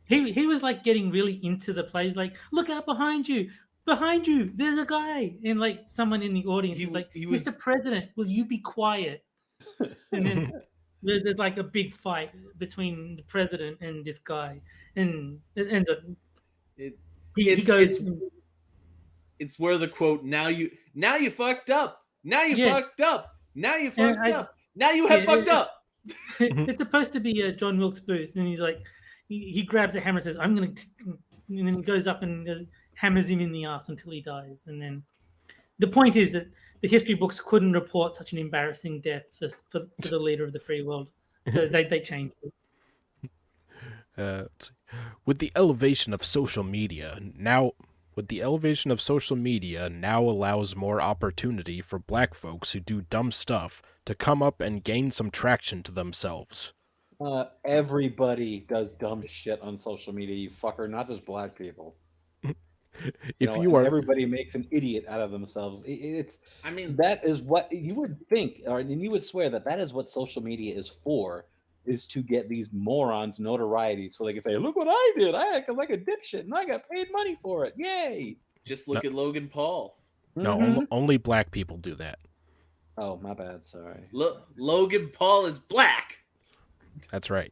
he was like getting really into the plays. Like, look out behind you, there's a guy, and like someone in the audience is like, Mr. President, will you be quiet? And then there's like a big fight between the president and this guy, and it ends up. He goes. It's where the quote now you fucked up. Now you Yeah. fucked up. Now you And fucked up. Now you have fucked up. It's supposed to be John Wilkes Booth, and he's like, he grabs a hammer and says, "I'm gonna," and then he goes up and hammers him in the ass until he dies. And then the point is that the history books couldn't report such an embarrassing death for the leader of the free world, so they changed it. Let's see. With the elevation of social media now allows more opportunity for black folks who do dumb stuff to come up and gain some traction to themselves. Everybody does dumb shit on social media, you fucker, not just black people. Everybody makes an idiot out of themselves. That is what you would think, and you would swear that is what social media is for, is to get these morons notoriety so they can say, look what I did. I acted like a dipshit and I got paid money for it. Yay. Just look at Logan Paul. No, only black people do that. Oh, my bad. Sorry. Look, Logan Paul is black. That's right.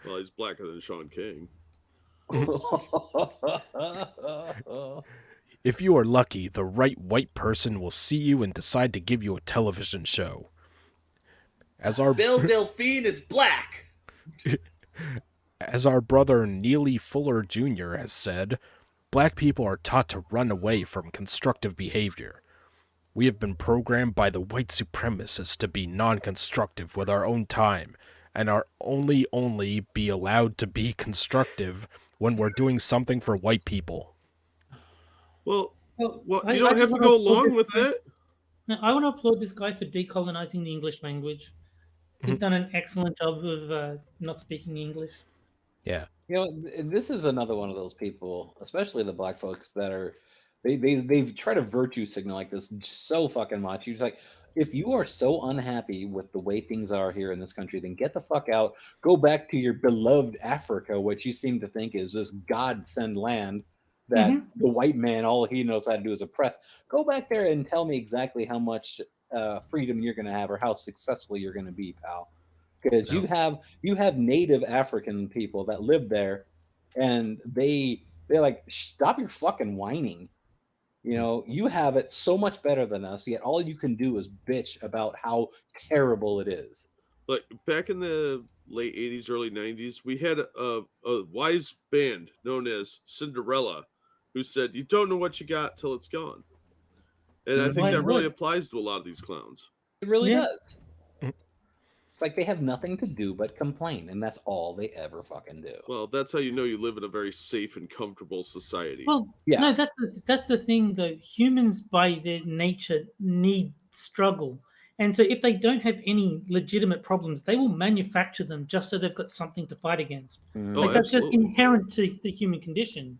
Well, he's blacker than Sean King. If you are lucky, the right white person will see you and decide to give you a television show. Bill Delphine is black. As our brother Neely Fuller Jr. has said, black people are taught to run away from constructive behavior. We have been programmed by the white supremacists to be non-constructive with our own time, and are only be allowed to be constructive when we're doing something for white people. Well, I you don't have just to go wanna applaud along this with guy. it. I want to applaud this guy for decolonizing the English language. He's done an excellent job of not speaking English. Yeah. This is another one of those people, especially the black folks that are, they've tried to virtue signal like this so fucking much. You're like, if you are so unhappy with the way things are here in this country, then get the fuck out. Go back to your beloved Africa, which you seem to think is this godsend land that the white man, all he knows how to do is oppress. Go back there and tell me exactly how much freedom you're going to have or how successful you're going to be, pal. Because you have native African people that live there, and they're like, stop your fucking whining. You have it so much better than us, yet all you can do is bitch about how terrible it is. Like back in the late 80s, early 90s, we had a wise band known as Cinderella who said, you don't know what you got till it's gone. And I think that really applies to a lot of these clowns. It really does. It's like they have nothing to do but complain, and that's all they ever fucking do. Well, that's how you know you live in a very safe and comfortable society. Well, Yeah. no, that's the thing though. Humans by their nature need struggle. And so if they don't have any legitimate problems, they will manufacture them just so they've got something to fight against. Oh, Like that's just absolutely. inherent to the human condition.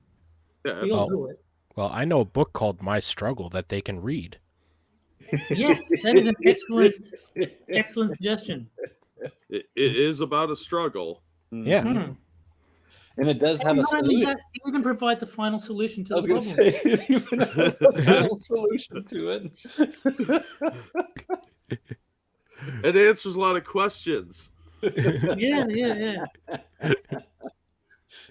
Yeah, We all absolutely. do it. Well, I know a book called My Struggle that they can read. Yes, that is an excellent suggestion. it is about a struggle. Yeah. Hmm. And it does have And a not only solution. that, it even provides a final solution to I the was going to problem. say, it even has a final solution to it. It answers a lot of questions. Yeah.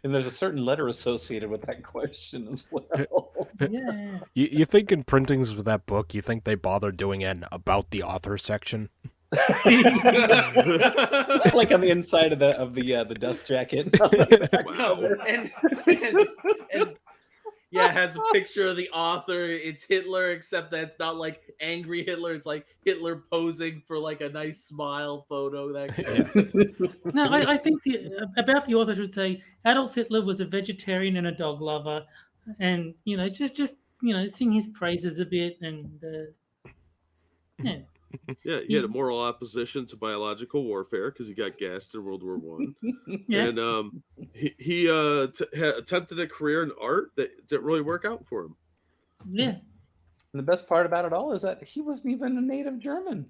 And there's a certain letter associated with that question as well. Yeah. You think in printings of that book, you think they bother doing an about the author section? Like on the inside of the dust jacket. No, and yeah, it has a picture of the author. It's Hitler, except that it's not like angry Hitler. It's like Hitler posing for like a nice smile photo. That kind of thing. No, I think about the author should say Adolf Hitler was a vegetarian and a dog lover, and just sing his praises a bit, and yeah. Yeah, he had a moral opposition to biological warfare because he got gassed in World War One, Yeah. and he attempted a career in art that didn't really work out for him. Yeah. And the best part about it all is that he wasn't even a native German.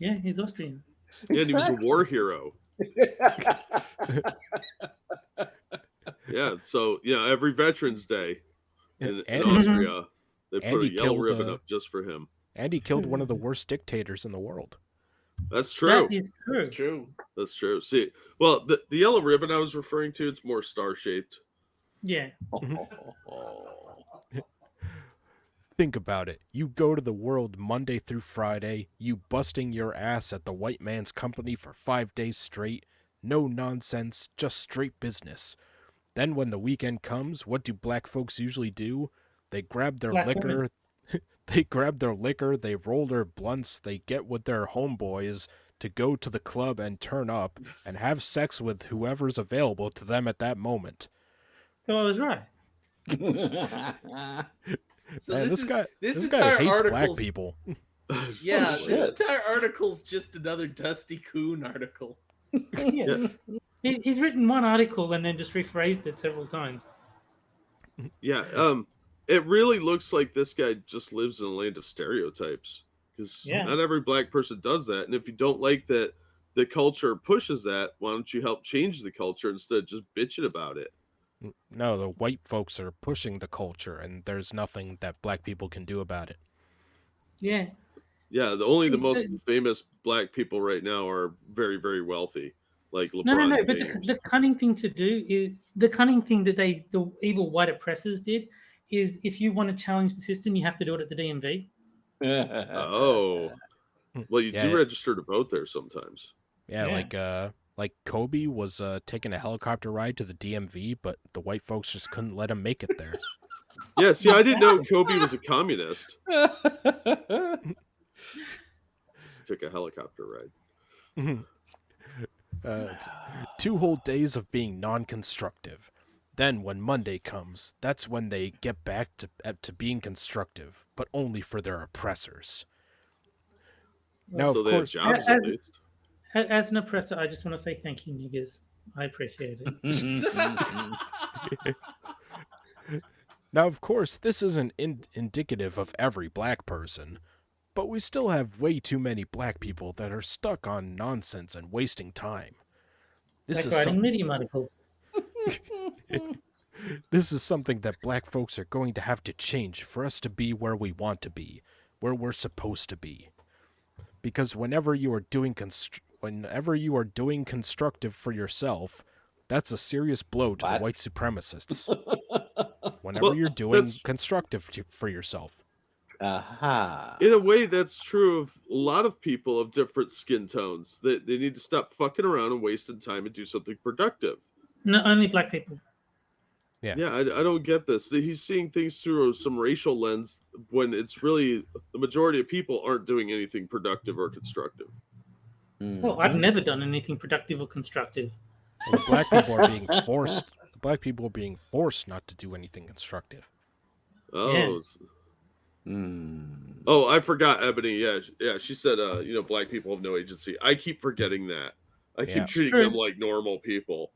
Yeah, he's Austrian. And he was a war hero. Yeah, so every Veterans Day in Austria, they put and a he yellow killed, ribbon up just for him. And he killed one of the worst dictators in the world. That's true. That is true. It's true. That's true. See, well, the yellow ribbon I was referring to, it's more star shaped. Yeah. Think about it. You go to the world Monday through Friday, you busting your ass at the white man's company for 5 days straight. No nonsense, just straight business. Then when the weekend comes, what do black folks usually do? They grab their Black liquor. women. They roll their blunts, they get with their homeboys to go to the club and turn up and have sex with whoever's available to them at that moment. So I was right. So Man, this guy entire hates black article's people. yeah, Oh, this shit. entire article's just another Dusty Coon article. Yeah. He's written one article and then just rephrased it several times. Yeah, it really looks like this guy just lives in a land of stereotypes because Yeah. not every black person does that. And if you don't like that the culture pushes that, why don't you help change the culture instead of just bitching about it? No, the white folks are pushing the culture, and there's nothing that black people can do about it. Yeah. Yeah, the most famous black people right now are very, very wealthy, like LeBron No. But James. the cunning thing to do is the cunning thing that the evil white oppressors did is if you want to challenge the system, you have to do it at the DMV. Oh, well, you Yeah. do register to vote there sometimes. Yeah, Yeah. like Kobe was taking a helicopter ride to the DMV, but the white folks just couldn't let him make it there. Yeah, see, I didn't know Kobe was a communist. He took a helicopter ride. 2 whole days of being non-constructive. Then when Monday comes, that's when they get back to being constructive, but only for their oppressors. Now, So of they have course, jobs at least. As an oppressor, I just want to say thank you, niggers. I appreciate it. Now, of course, this isn't indicative of every black person, but we still have way too many black people that are stuck on nonsense and wasting time. This Like is writing Medium articles. This is something that black folks are going to have to change for us to be where we want to be, where we're supposed to be. Because whenever you are doing constructive for yourself, that's a serious blow to the white supremacists. Whenever Well, you're doing that's- constructive for yourself. Aha. In a way, that's true of a lot of people of different skin tones. They need to stop fucking around and wasting time and do something productive. No, only black people. Yeah, I don't get this. He's seeing things through some racial lens when it's really the majority of people aren't doing anything productive or constructive. Well, I've never done anything productive or constructive. Well, the black people are being forced. The black people are being forced not to do anything constructive. Oh, Hmm. oh, I forgot Ebony. Yeah. She said, black people have no agency. I keep forgetting that. I Yeah. keep treating True. them like normal people.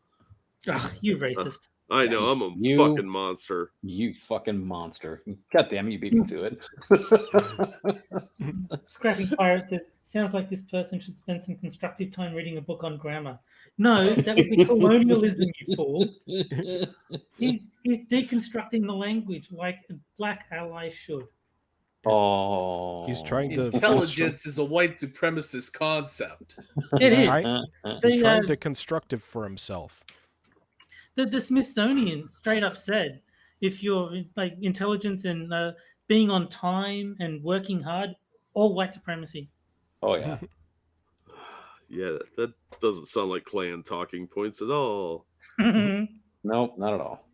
Ugh, you racist. I know I'm a You- fucking monster. You fucking monster. God damn, you beat me to it. Scrappy Pirate says, sounds like this person should spend some constructive time reading a book on grammar. No, that would be colonialism, you fool. He's deconstructing the language like a black ally should. Oh. He's trying to Intelligence is a white supremacist concept. It is. He's The, trying to constructive for himself. the Smithsonian straight up said, if you're like intelligence and being on time and working hard, all white supremacy. Oh yeah. Yeah, that doesn't sound like clan talking points at all. Nope, not at all.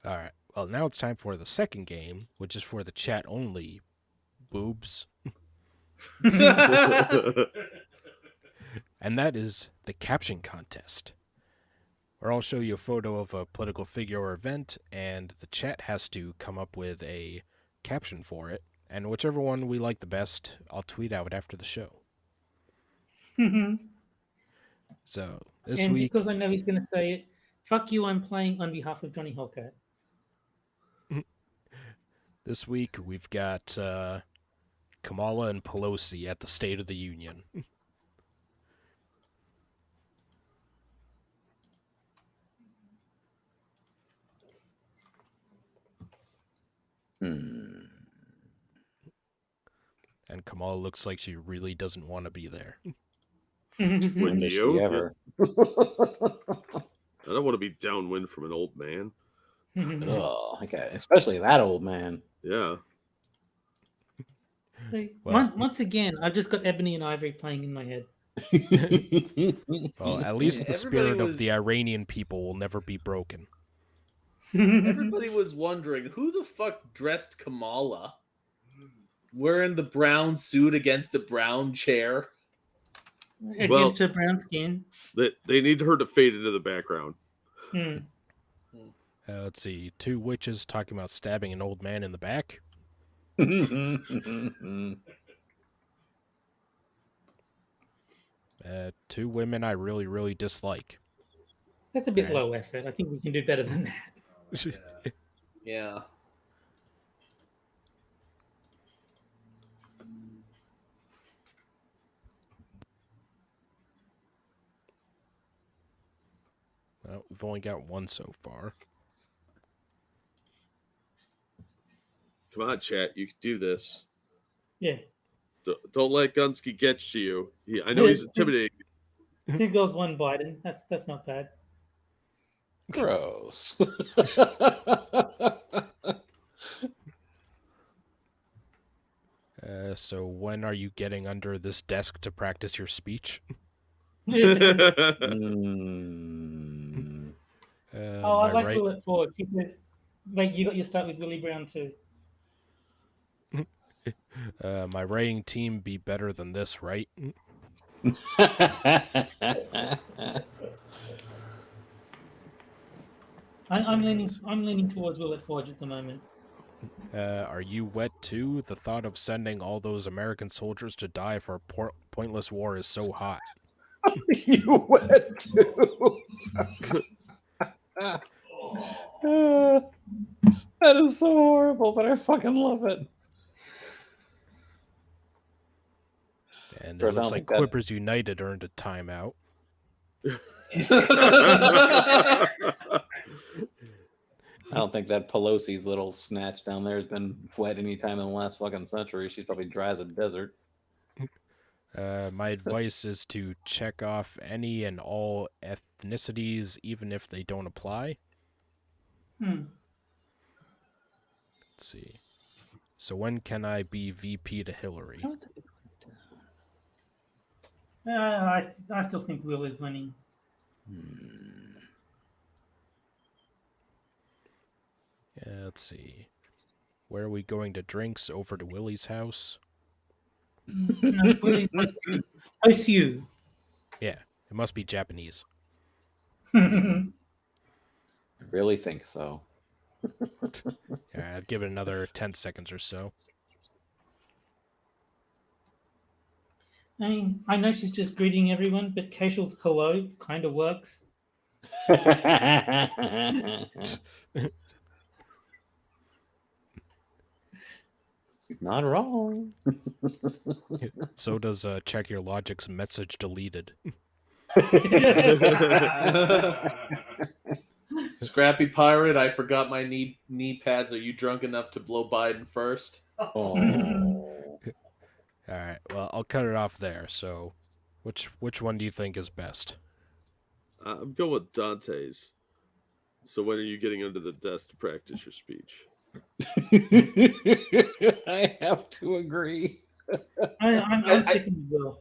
All right. Well, now it's time for the second game, which is for the chat only boobs. And that is the caption contest, where I'll show you a photo of a political figure or event, and the chat has to come up with a caption for it. And whichever one we like the best, I'll tweet out after the show. So this and week, because I know he's going to say it, fuck you, I'm playing on behalf of Johnny Hellcat. this week we've got Kamala and Pelosi at the State of the Union. Hmm. And Kamala looks like she really doesn't want to be there. Wouldn't When does she you? ever? I don't want to be downwind from an old man. Oh, okay. Especially that old man. Yeah. Well- Once again, I've just got Ebony and Ivory playing in my head. Well, at least the Everybody spirit was- of the Iranian people will never be broken. Everybody was wondering who the fuck dressed Kamala wearing the brown suit against a brown chair. Against her brown skin. They need her to fade into the background. Hmm. Let's see, 2 witches talking about stabbing an old man in the back. Hmm. 2 women I really, really dislike. That's a bit Okay. low effort. I think we can do better than that. Yeah. Well, we've only got 1 so far. Come on, chat. You can do this. Yeah. Don't let Gunsky get to you. I know he's intimidating. 2 girls, 1 Biden. That's not bad. Gross. So when are you getting under this desk to practice your speech? Mm. Oh, I my like right, Will It Forward. He says, like, you got your start with Willie Brown too. my writing team be better than this, right? I'm leaning towards Will It Forge at the moment. Are you wet too? The thought of sending all those American soldiers to die for a pointless war is so hot. You went too. That is so horrible, but I fucking love it. And Chris, it I looks don't like think that- Clippers United earned a timeout. I don't think that Pelosi's little snatch down there has been wet any time in the last fucking century. She's probably dry as a desert. My advice is to check off any and all ethnicities, even if they don't apply. Hmm. Let's see. So when can I be VP to Hillary? I still think Will is winning. Let's see. Where are we going to drinks? Over to Willie's house? No, please, Osyu. Yeah, it must be Japanese. I really think so. Yeah, I'd give it another 10 seconds or so. I mean, I know she's just greeting everyone, but Casual's hello kind of works. Not wrong. So does check your logic's message deleted. Scrappy pirate, I forgot my knee pads. Are you drunk enough to blow Biden first? Oh. All right, well, I'll cut it off there. So, which one do you think is best? I'm going with Dante's. So when are you getting under the desk to practice your speech? I have to agree. I'm sticking with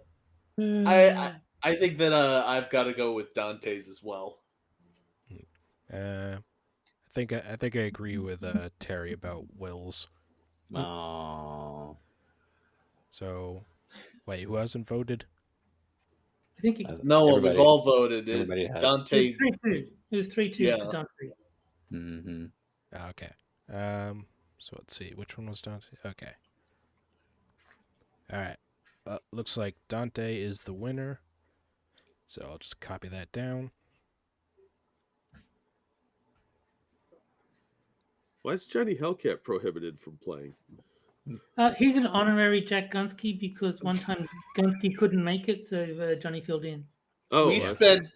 Will. I think that I've got to go with Dante's as well. I think I agree with Terry about Will's. Oh. So, wait, who hasn't voted? I think it, No, Everybody- we've all voted. everybody has. Dante. 3-2. It was 3-2 Yeah. for Dante. Mm-hmm. Okay. So let's see, which one was Dante? Okay. All right. Looks like Dante is the winner. So I'll just copy that down. Why is Johnny Hellcat prohibited from playing? He's an honorary Jack Gunsky because one time Gunsky couldn't make it, so Johnny filled in. Oh, We spent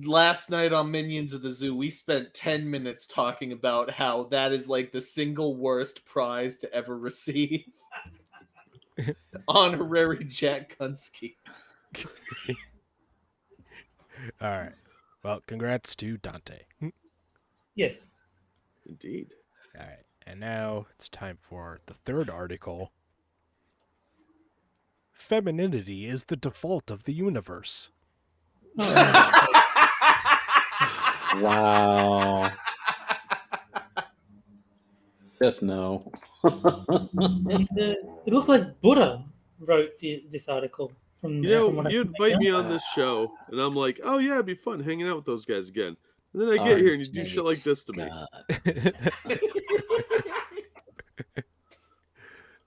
last night on Minions of the Zoo. We spent 10 minutes talking about how that is like the single worst prize to ever receive. Honorary Jack Gunsky. All right. Well, congrats to Dante. Yes. indeed. All right. And now it's time for the third article. Femininity is the default of the universe. Wow. Just no. It looks like Buddha wrote this article. From You what know, I you can invite make me out. on this show, and I'm like, oh yeah, it'd be fun hanging out with those guys again. And then I get here and you do shit like this to me.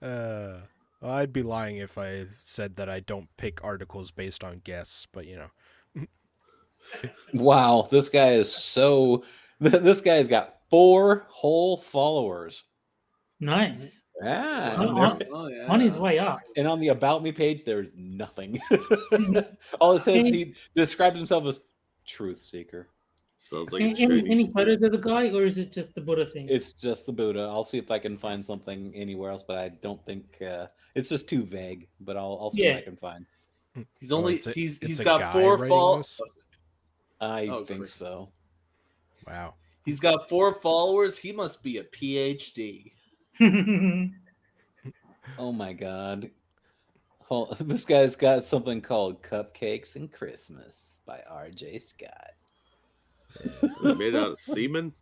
Well, I'd be lying if I said that I don't pick articles based on guests, but you know. Wow, this guy is so. This guy's got 4 whole followers. Nice. Yeah. On his way up. And on the About Me page, there's nothing. All it says, he describes himself as truth seeker. Sounds like Any photos of the guy, or is it just the Buddha thing? It's just the Buddha. I'll see if I can find something anywhere else, but I don't think it's just too vague. But I'll see what I can find. He's only it's a he's guy got 4 writing followers. this? I Oh, think great. so. Wow. He's got 4 followers. He must be a PhD. Oh my god. This guy's got something called Cupcakes and Christmas by R.J. Scott. made out of semen.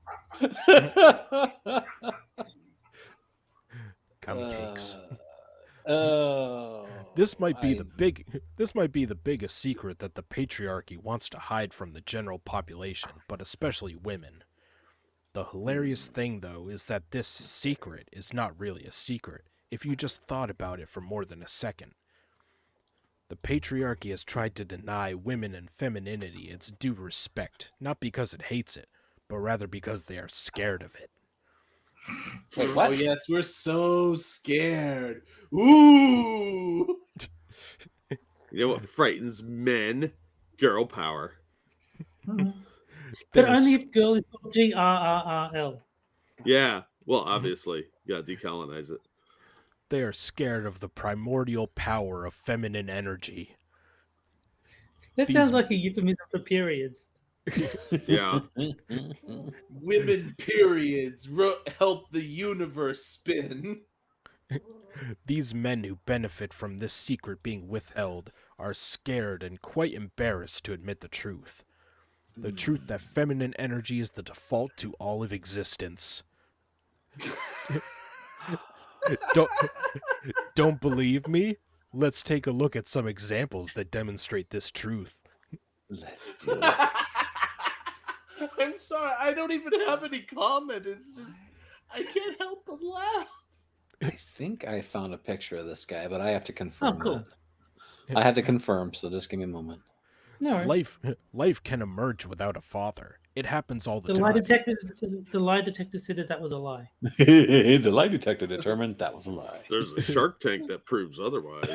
Cupcakes. Oh. This might be the biggest secret that the patriarchy wants to hide from the general population, but especially women. The hilarious thing, though, is that this secret is not really a secret if you just thought about it for more than a second. The patriarchy has tried to deny women and femininity its due respect, not because it hates it, but rather because they are scared of it. Wait, what? Oh yes, we're so scared. Ooh. You know what frightens men? Girl power. But They're only if girl is GRRRL. Yeah. Well, obviously, you gotta decolonize it. They are scared of the primordial power of feminine energy. That These- sounds like a euphemism for periods. Yeah. Women periods help the universe spin. These men who benefit from this secret being withheld are scared and quite embarrassed to admit the truth. The truth that feminine energy is the default to all of existence. Don't believe me? Let's take a look at some examples that demonstrate this truth. Let's do it. I'm sorry, I don't even have any comment. It's just I can't help but laugh. I think I found a picture of this guy, but I have to Oh, confirm cool. that. I have to confirm, so just give me a moment. No worries. Life can emerge without a father. It happens all the The lie time. detector said that was a lie. The lie detector determined that was a lie. There's a Shark Tank that proves otherwise.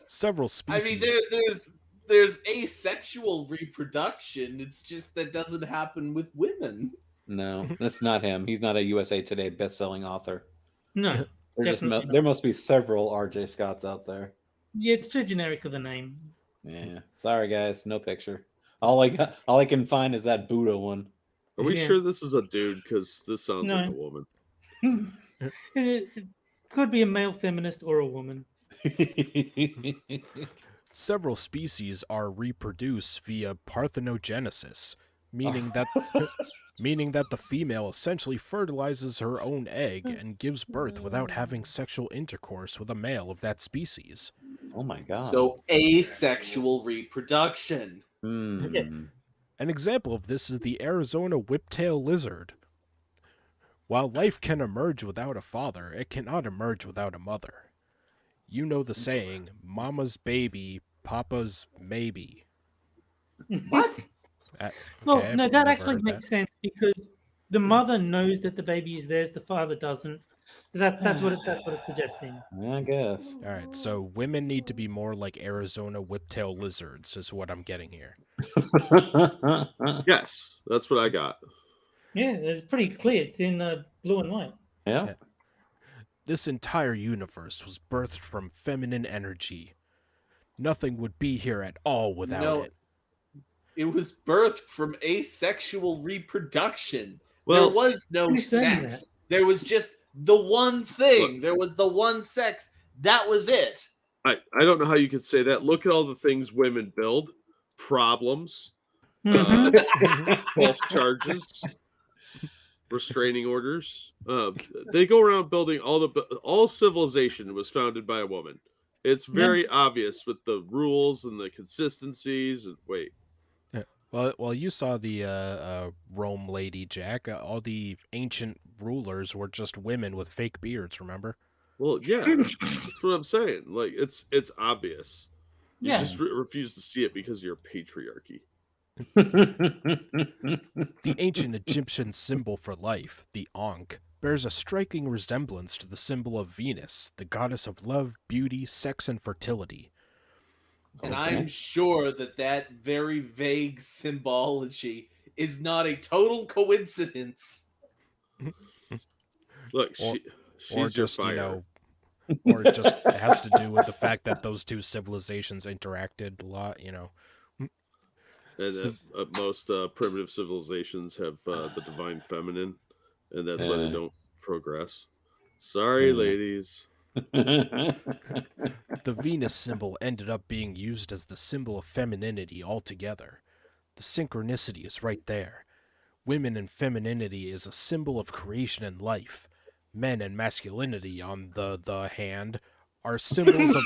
Several I species. mean, there's asexual reproduction. It's just that doesn't happen with women. No, that's not him. He's not a USA Today best-selling author. No, definitely There must be several R.J. Scotts out there. yeah, it's too generic of a name. Yeah, sorry guys, no picture. All I can find is that Buddha one. Are we Yeah. sure this is a dude? Because this sounds No. like a woman. It could be a male feminist or a woman. Several species are reproduced via parthenogenesis, meaning that the female essentially fertilizes her own egg and gives birth without having sexual intercourse with a male of that species. Oh my god. So asexual reproduction. Yes. An example of this is the Arizona whiptail lizard. While life can emerge without a father, it cannot emerge without a mother. You know the saying, mama's baby, papa's maybe. What? Well, Okay, no, I've that never actually heard makes sense because the mother knows that the baby is theirs, the father doesn't. So that's what it's suggesting. I guess. All right, so women need to be more like Arizona whiptail lizards, is what I'm getting here. Yes, that's what I got. Yeah, it's pretty clear. It's in blue and white. Yeah. This entire universe was birthed from feminine energy. Nothing would be here at all without No. it. It was birthed from asexual reproduction. Well, there was no Who's saying sex. that? There was just the one thing. Look. There was the one sex. That was it. I don't know how you could say that. Look at all the things women build. Problems, Mhm. false charges, restraining orders. They go around building all civilization was founded by a woman. It's very obvious with the rules and the consistencies. And wait, Well, you saw the Rome lady, Jack. All the ancient rulers were just women with fake beards, remember? well, yeah, that's what I'm saying. Like it's obvious. You Yeah. just refuse to see it because you're patriarchy. The ancient Egyptian symbol for life, the Ankh, bears a striking resemblance to the symbol of Venus, the goddess of love, beauty, sex, and fertility. And Okay. I'm sure that very vague symbology is not a total coincidence. Look, Or- she's or your just, fire. or it just has to do with the fact that those two civilizations interacted a lot, And most primitive civilizations have the divine feminine, and that's why they Yeah. don't progress. Sorry, Yeah. ladies. The Venus symbol ended up being used as the symbol of femininity altogether. The synchronicity is right there. Women and femininity is a symbol of creation and life. Men and masculinity, on the hand, are symbols of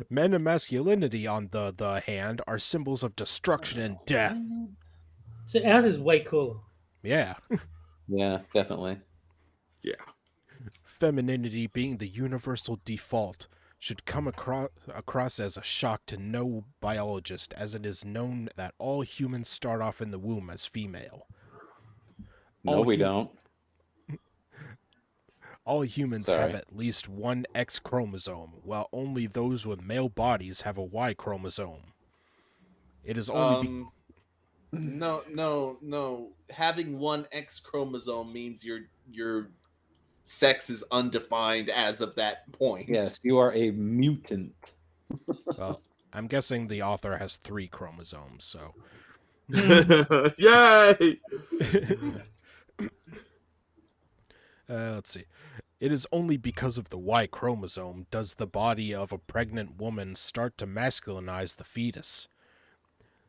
men and masculinity, on the hand, are symbols of destruction and death. So ours is way cooler. Yeah. Yeah, definitely. Yeah. Femininity being the universal default should come across as a shock to no biologist, as it is known that all humans start off in the womb as female. No, All we hu- don't. All humans have Sorry. at least one X chromosome, while only those with male bodies have a Y chromosome. It is only No. Having one X chromosome means your sex is undefined as of that point. Yes, you are a mutant. well, I'm guessing the author has 3 chromosomes, so Yay! let's see. It is only because of the Y chromosome does the body of a pregnant woman start to masculinize the fetus.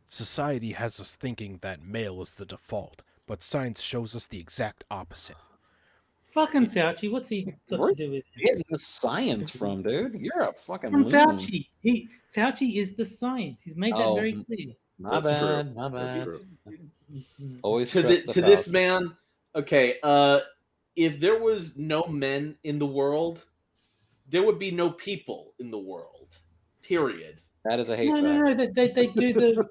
Society has us thinking that male is the default, but science shows us the exact opposite. Fucking Fauci, what's he got Where to do with this? getting the science from, dude? You're a fucking From loon. Fauci. Fauci is the science. He's made that very clear. My That's true. bad, my That's bad. true. Always To trust the this Fauci. man, okay, if there was no men in the world, there would be no people in the world. Period. That is a hate No, fact. no, they do the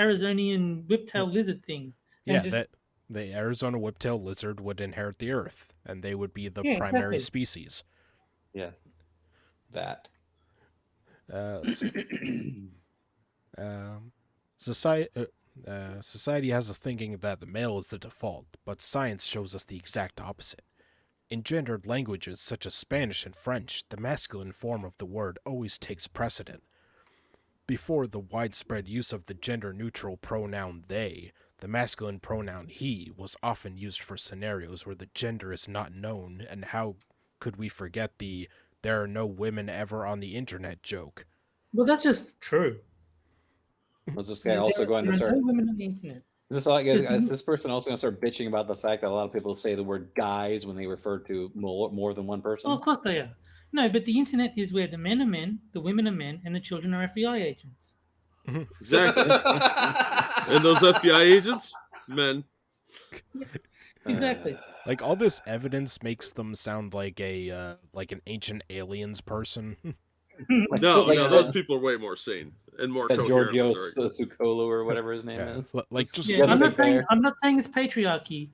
Arizonian whiptail lizard thing. And Yeah, just, that the Arizona whiptail lizard would inherit the Earth, and they would be the Yeah, primary exactly. species. Yes, that. Let's see. Society has us thinking that the male is the default, but science shows us the exact opposite. In gendered languages such as Spanish and French, the masculine form of the word always takes precedent. Before the widespread use of the gender-neutral pronoun they, the masculine pronoun he was often used for scenarios where the gender is not known, and how could we forget the "there are no women ever on the internet" joke? well, that's just true. Was this guy also going to There are start? no women on the internet. Is this all, is this person also going to start bitching about the fact that a lot of people say the word guys when they refer to more than one person? Oh, of course they are. No, but the internet is where the men are men, the women are men, and the children are FBI agents. Exactly. And those FBI agents, men. Exactly. Like, all this evidence makes them sound like like an ancient aliens person. No, Like no, the- those people are way more sane and more that coherent. Giorgio with their- Tsukolo or whatever his name Yeah, is. like just Yeah, I'm Doesn't not saying care. it's patriarchy,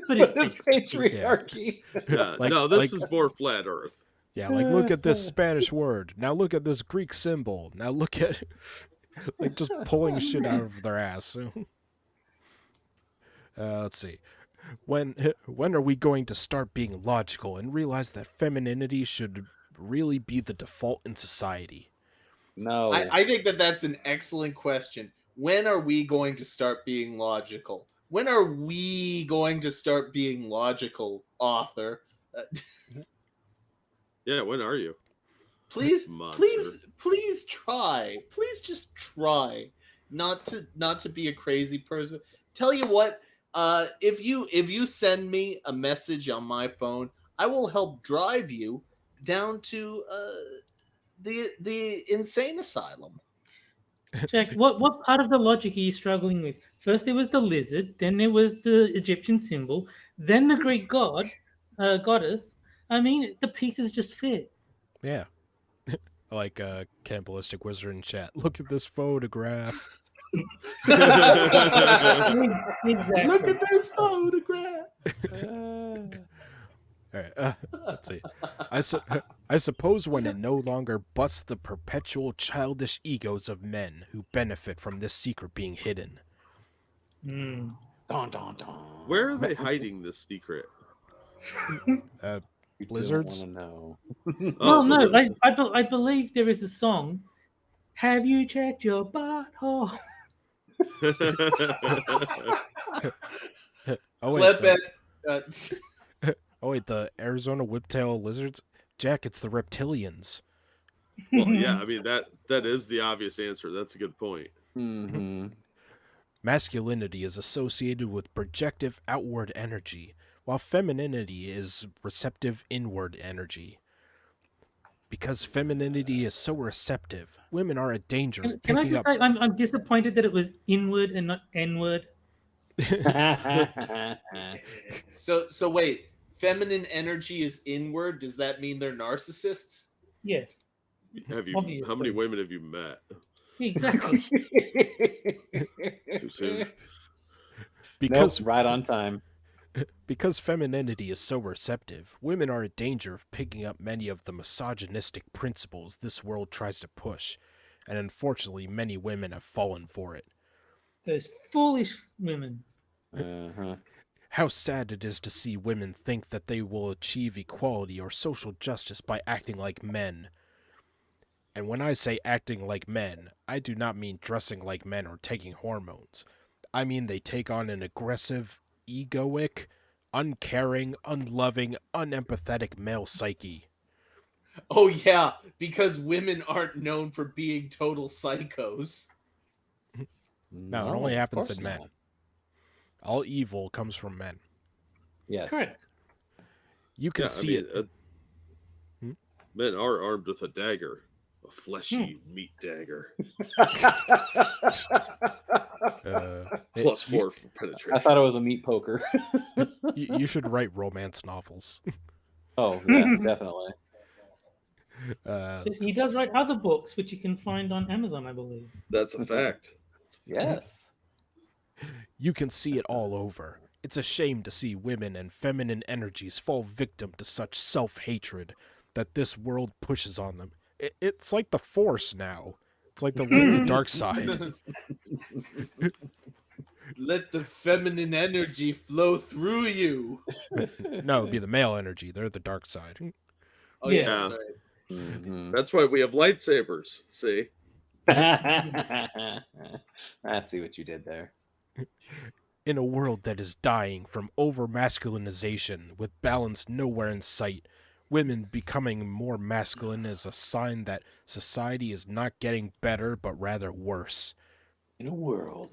but it's It's patriarchy. patriarchy. Yeah, Like- no, this like- is more flat Earth. yeah, like look at this Spanish word. Now look at this Greek symbol. Now look at like just pulling shit out of their ass. Let's see. When are we going to start being logical and realize that femininity should really be the default in society? No. I think that's an excellent question. When are we going to start being logical? When are we going to start being logical, author? Yeah, when are you? Please, Monster. please try. Please just try not to be a crazy person. Tell you what, if you send me a message on my phone, I will help drive you down to the insane asylum. Jack, what part of the logic are you struggling with? First there was the lizard, then there was the Egyptian symbol, then the Greek goddess. I mean, the pieces just fit. Yeah. Like cannibalistic wizard in chat. Look at this photograph. Exactly. Look at this photograph. All right, let's see. I suppose when it no longer busts the perpetual childish egos of men who benefit from this secret being hidden. Mm. Dun, dun, dun. Where are they hiding this secret? You don't Blizzards? wanna know. Well, Oh, no, okay. I believe there is a song. Have you checked your butthole? Oh wait, Clip the, it. oh wait, the Arizona whiptail lizards. Jack, it's the reptilians. Well, yeah, I mean that is the obvious answer. That's a good point. Mm-hmm. Masculinity is associated with projective outward energy, while femininity is receptive inward energy. Because femininity is so receptive, women are at danger of Can I picking just up. say I'm disappointed that it was inward and not n-word. So wait, feminine energy is inward. Does that mean they're narcissists? Yes, Have you? Obviously. How many women have you met? exactly. Too soon. Because Nope, right on time. Because femininity is so receptive, women are in danger of picking up many of the misogynistic principles this world tries to push, and unfortunately many women have fallen for it. Those foolish women. Uh-huh. How sad it is to see women think that they will achieve equality or social justice by acting like men. And when I say acting like men, I do not mean dressing like men or taking hormones. I mean they take on an aggressive, egoic, uncaring, unloving, unempathetic male psyche. Oh yeah, because women aren't known for being total psychos. No, it only of happens course in men. not. All evil comes from men. Yes. Correct. You can see it. Men are armed with a dagger, a fleshy meat dagger. Plus 4 for penetration. I thought it was a meat poker. You should write romance novels. Oh yeah, definitely. He does write other books, which you can find on Amazon, I believe. That's a fact. Yes. You can see it all over. It's a shame to see women and feminine energies fall victim to such self-hatred that this world pushes on them. It's like the Force now. It's like the dark side. Let the feminine energy flow through you. No, it'd be the male energy. They're the dark side. Oh Yeah. yeah, that's right. Mhm. That's why we have lightsabers. See? I see what you did there. In a world that is dying from over-masculinization with balance nowhere in sight, women becoming more masculine is a sign that society is not getting better, but rather worse. In a world.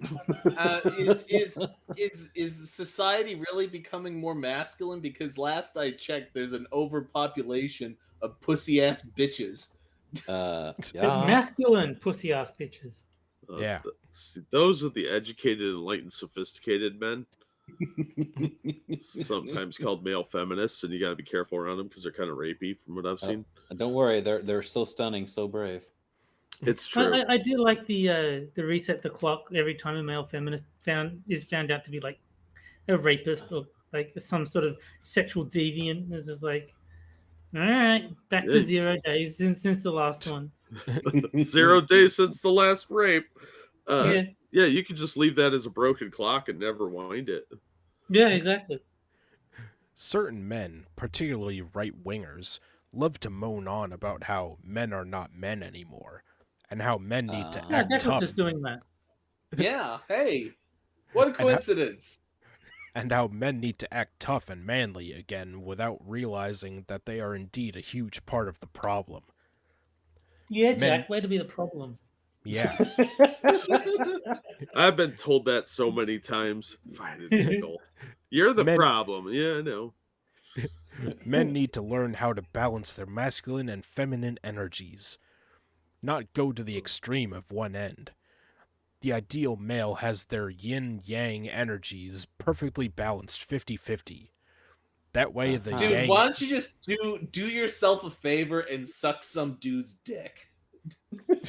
Is society really becoming more masculine? Because last I checked, there's an overpopulation of pussy ass bitches. Yeah. Masculine pussy ass bitches. Yeah. Those are the educated, enlightened, sophisticated men. Sometimes called male feminists, and you got to be careful around them because they're kind of rapey, from what I've seen. Don't worry, they're so stunning, so brave. It's true. I do like the reset the clock every time a male feminist is found out to be like a rapist or like some sort of sexual deviant. It's just like, all right, back to 0 days since the last one. 0 days since the last rape. Yeah. Yeah, you could just leave that as a broken clock and never wind it. Yeah, exactly. Certain men, particularly right-wingers, love to moan on about how men are not men anymore, and how men need to Yeah, act Deckles tough, is doing that. Yeah, hey, what a coincidence! and how men need to act tough and manly again without realizing that they are indeed a huge part of the problem. Yeah, Men- Jack, way to be the problem. Yeah, I've been told that so many times. Fine, Nicole. You're the Men- problem. Yeah, I know. men need to learn how to balance their masculine and feminine energies, not go to the extreme of one end. The ideal male has their yin-yang energies perfectly balanced 50-50. That way the Dude, yang... why don't you just do yourself a favor and suck some dude's dick?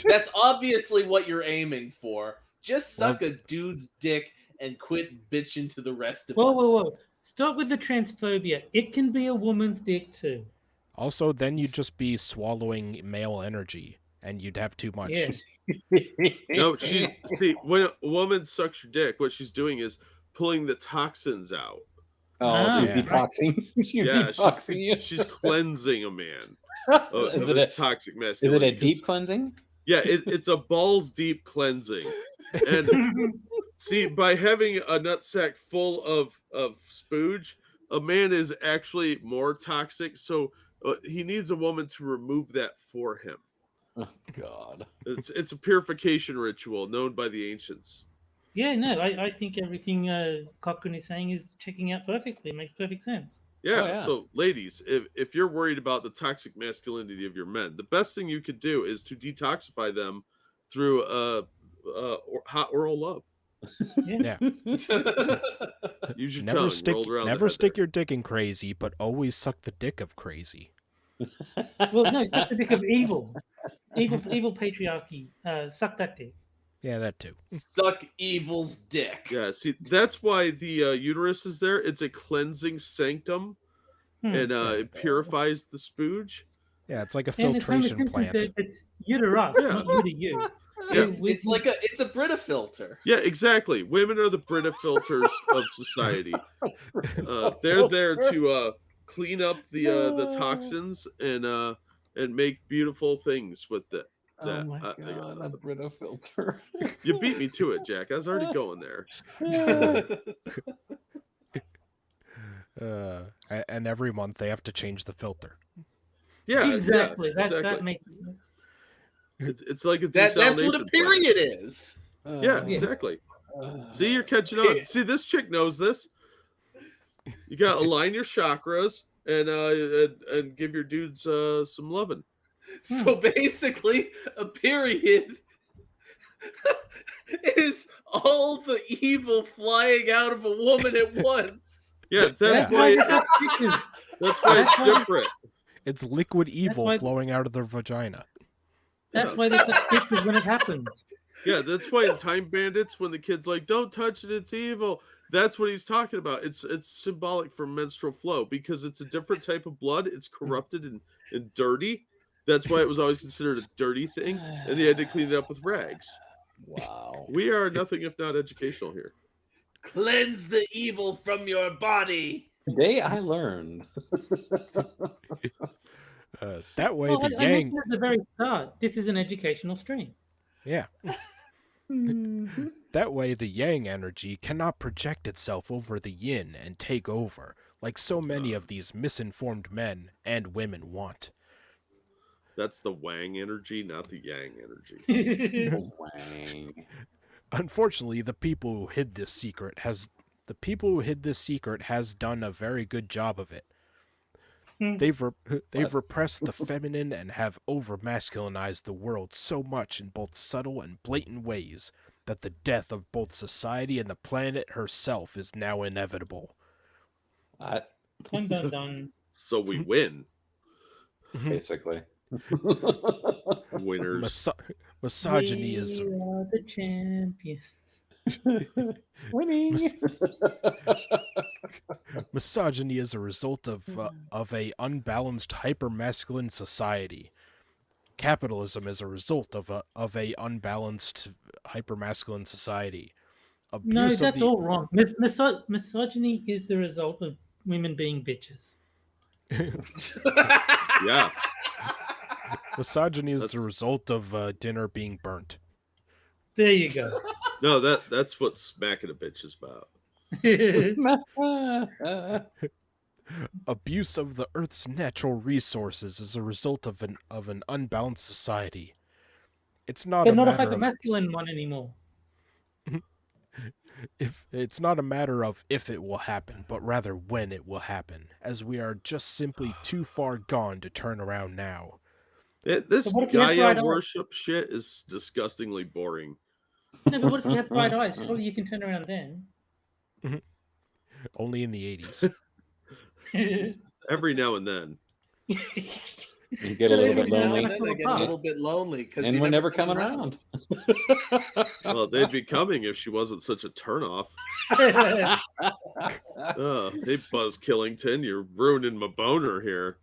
That's obviously what you're aiming for. Just suck a dude's dick and quit bitching to the rest of us. Whoa. Stop with the transphobia. It can be a woman's dick too. Also, then you'd just be swallowing male energy, and you'd have too much. Yeah. No, see, when a woman sucks your dick, what she's doing is pulling the toxins out. Oh, she's Yeah. detoxing. She's Yeah, detoxing you. she's cleansing a man Is of it his a- toxic Is masculinity. it a deep cleansing? Yeah, it's a balls deep cleansing. And see, by having a nutsack full of spooge, a man is actually more toxic. So he needs a woman to remove that for him. Oh God. It's a purification ritual known by the ancients. Yeah, no, I think everything Cochran is saying is checking out perfectly. It makes perfect sense. Yeah, Oh, yeah. So ladies, if you're worried about the toxic masculinity of your men, the best thing you could do is to detoxify them through hot oral love. Yeah. Use your tongue rolled around Never the stick your dick in crazy, but always suck the dick of crazy. Well, no, suck the dick of evil. Evil patriarchy. Suck that dick. Yeah, that too. Suck evil's dick. Yeah, see, that's why the uterus is there. It's a cleansing sanctum, and it purifies the spooge. Yeah, it's like a And as Homer filtration Simpson plant. said, it's uterus, Yeah. not you to you. Yeah. It's a Brita filter. Yeah, exactly. Women are the Brita filters of society. They're there to clean up the toxins and make beautiful things with it. Oh my God, a Brita filter. You beat me to it, Jack. I was already going there. And every month they have to change the filter. Yeah, Exactly. yeah, That makes It's like a That's what a desalination period plant. is. Yeah, exactly. See, you're catching on. See, this chick knows this. You got to align your chakras and give your dudes some loving. So basically, a period is all the evil flying out of a woman at once. Yeah, that's why why they suck pictures. that's why it's That's why- different. It's liquid evil why- flowing out of their vagina. That's why there's such pictures when it happens. Yeah, that's why in Time Bandits, when the kid's like, "Don't touch it, it's evil," that's what he's talking about. It's symbolic for menstrual flow because it's a different type of blood. It's corrupted and dirty. That's why it was always considered a dirty thing, and they had to clean it up with rags. Wow. We are nothing if not educational here. Cleanse the evil from your body. Today I learned. That way, Well, the I yang. mentioned at the very start, this is an educational stream. Yeah. That way, the yang energy cannot project itself over the yin and take over, like so many of these misinformed men and women want. That's the Wang energy, not the Yang energy. Wang. Unfortunately, the people who hid this secret has done a very good job of it. They've repressed the feminine and have over-masculinized the world so much in both subtle and blatant ways that the death of both society and the planet herself is now inevitable. Dun, dun, dun. So we win. Basically. Winners. Misogyny is We are the champions. Winning. misogyny is a result of a unbalanced hypermasculine society. Capitalism is a result of a unbalanced hypermasculine society. No, Abuse of that's the all wrong. Misogyny is the result of women being bitches. Yeah. misogyny is the That's- result of dinner being burnt. There you go. No, that's what smacking a bitch is about. Abuse of the Earth's natural resources is a result of an unbalanced society. It's not But a not a matter of hyper-masculine one anymore. if it's not a matter of if it will happen, but rather when it will happen, as we are just simply too far gone to turn around now. This But what if you have Gaia bright eyes? worship shit is disgustingly boring. No, but what if you have bright eyes? Surely you can turn around then. Only in the 80s. Every now and then. You get a little bit Now lonely. and then I get a little bit lonely because And we're never coming around. Well, they'd be coming if she wasn't such a turnoff. Hey, Buzz Killington, you're ruining my boner here.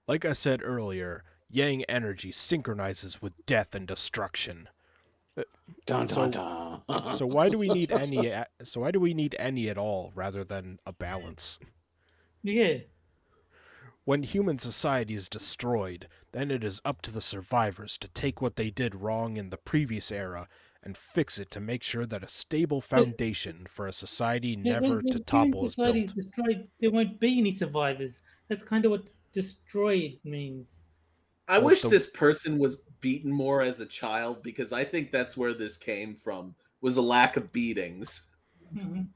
Like I said earlier, yang energy synchronizes with death and destruction. Dun, So- dun, dun. So why do we need any? So why do we need any at all rather than a balance? Yeah. When human society is destroyed, then it is up to the survivors to take what they did wrong in the previous era and fix it to make sure that a stable foundation for a society Yeah, never when to human topple is society built. is destroyed, there won't be any survivors. That's kind of what destroyed means. I Well, wish the- this person was beaten more as a child because I think that's where this came from, was a lack of beatings. Mhm.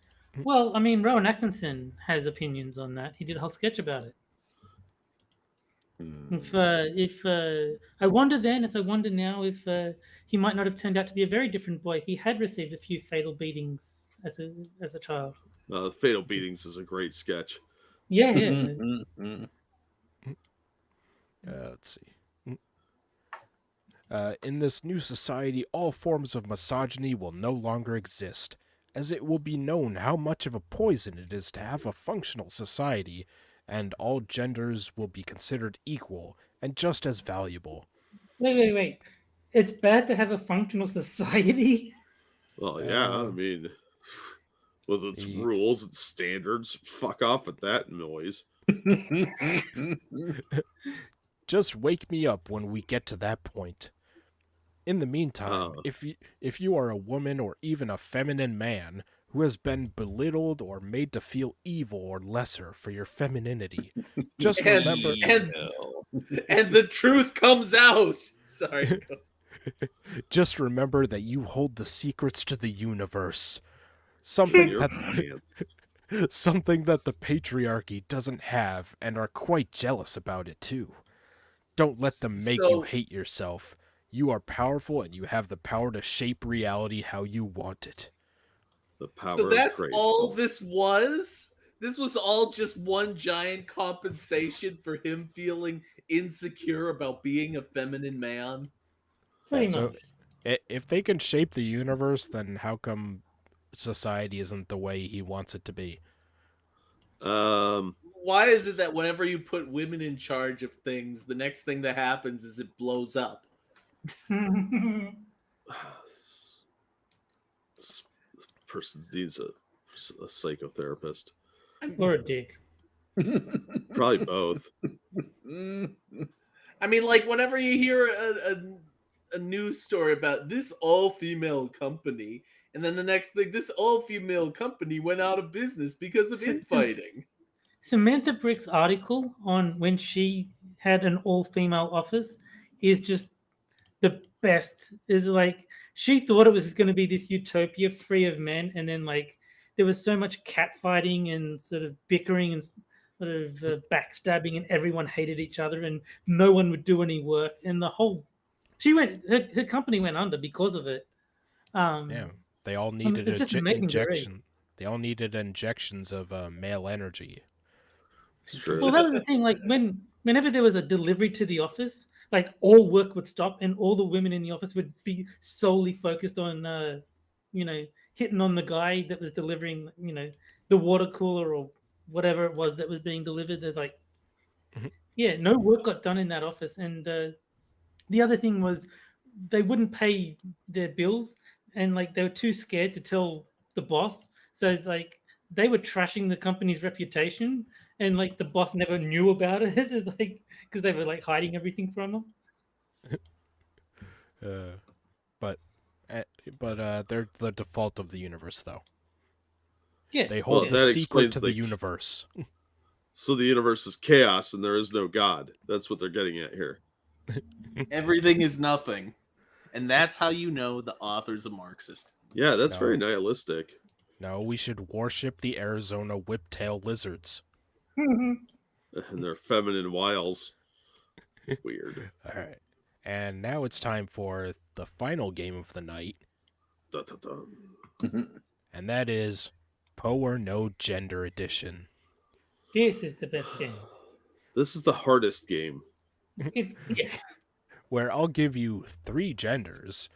Well, I mean, Rowan Atkinson has opinions on that. He did a whole sketch about it. Hmm. If I wonder then, as I wonder now, if he might not have turned out to be a very different boy if he had received a few fatal beatings as a child. Fatal Beatings is a great sketch. Yeah, yeah. Mm-mm-mm. Let's see. In this new society, all forms of misogyny will no longer exist, as it will be known how much of a poison it is to have a functional society, and all genders will be considered equal and just as valuable. Wait. It's bad to have a functional society. Well, yeah, I Uh, mean, with its the- rules and standards, fuck off with that noise. Just wake me up when we get to that point. In the meantime, if you are a woman or even a feminine man who has been belittled or made to feel evil or lesser for your femininity, just And- remember and the truth comes out. Sorry. Just remember that you hold the secrets to the universe. In Something your that pants. something that the patriarchy doesn't have and are quite jealous about it too. Don't let them make you So- hate yourself. You are powerful and you have the power to shape reality how you want it. The power So that's of all Grayskull. this was? This was all just one giant compensation for him feeling insecure about being a feminine man? Pretty So, much. If they can shape the universe, then how come society isn't the way he wants it to be? Why is it that whenever you put women in charge of things, the next thing that happens is it blows up? This person needs a psychotherapist. Or a dick. Probably both. I mean, like, whenever you hear a news story about this all-female company, and then the next thing, this all-female company went out of business because of infighting. Samantha Brick's article on when she had an all-female office is just the best. Is like she thought it was going to be this utopia free of men, and then like there was so much catfighting and sort of bickering and sort of backstabbing, and everyone hated each other, and no one would do any work, and the whole her company went under because of it. Yeah, they all needed it's just amazing to read. injection. They all needed injections of male energy. It's true. Well, that was the thing. Like whenever there was a delivery to the office, like all work would stop, and all the women in the office would be solely focused on, hitting on the guy that was delivering, the water cooler or whatever it was that was being delivered. They're like, Mhm. yeah, no work got done in that office. And the other thing was they wouldn't pay their bills, and like they were too scared to tell the boss. So like they were trashing the company's reputation, and like the boss never knew about it. It's like because they were like hiding everything from him. Uh, but they're the default of the universe, though. Yeah, They hold Well, the that secret explains to the the- universe. So the universe is chaos and there is no God. That's what they're getting at here. Everything is nothing. And that's how you know the author's a Marxist. Yeah, that's No. very nihilistic. No, we should worship the Arizona whiptail lizards. And their feminine wiles. Weird. All right. And now it's time for the final game of the night, Dun, dun, dun. and that is Poe or No Gender Edition. this is the best game. This is the hardest game. It's yeah. Where I'll give you 3 genders,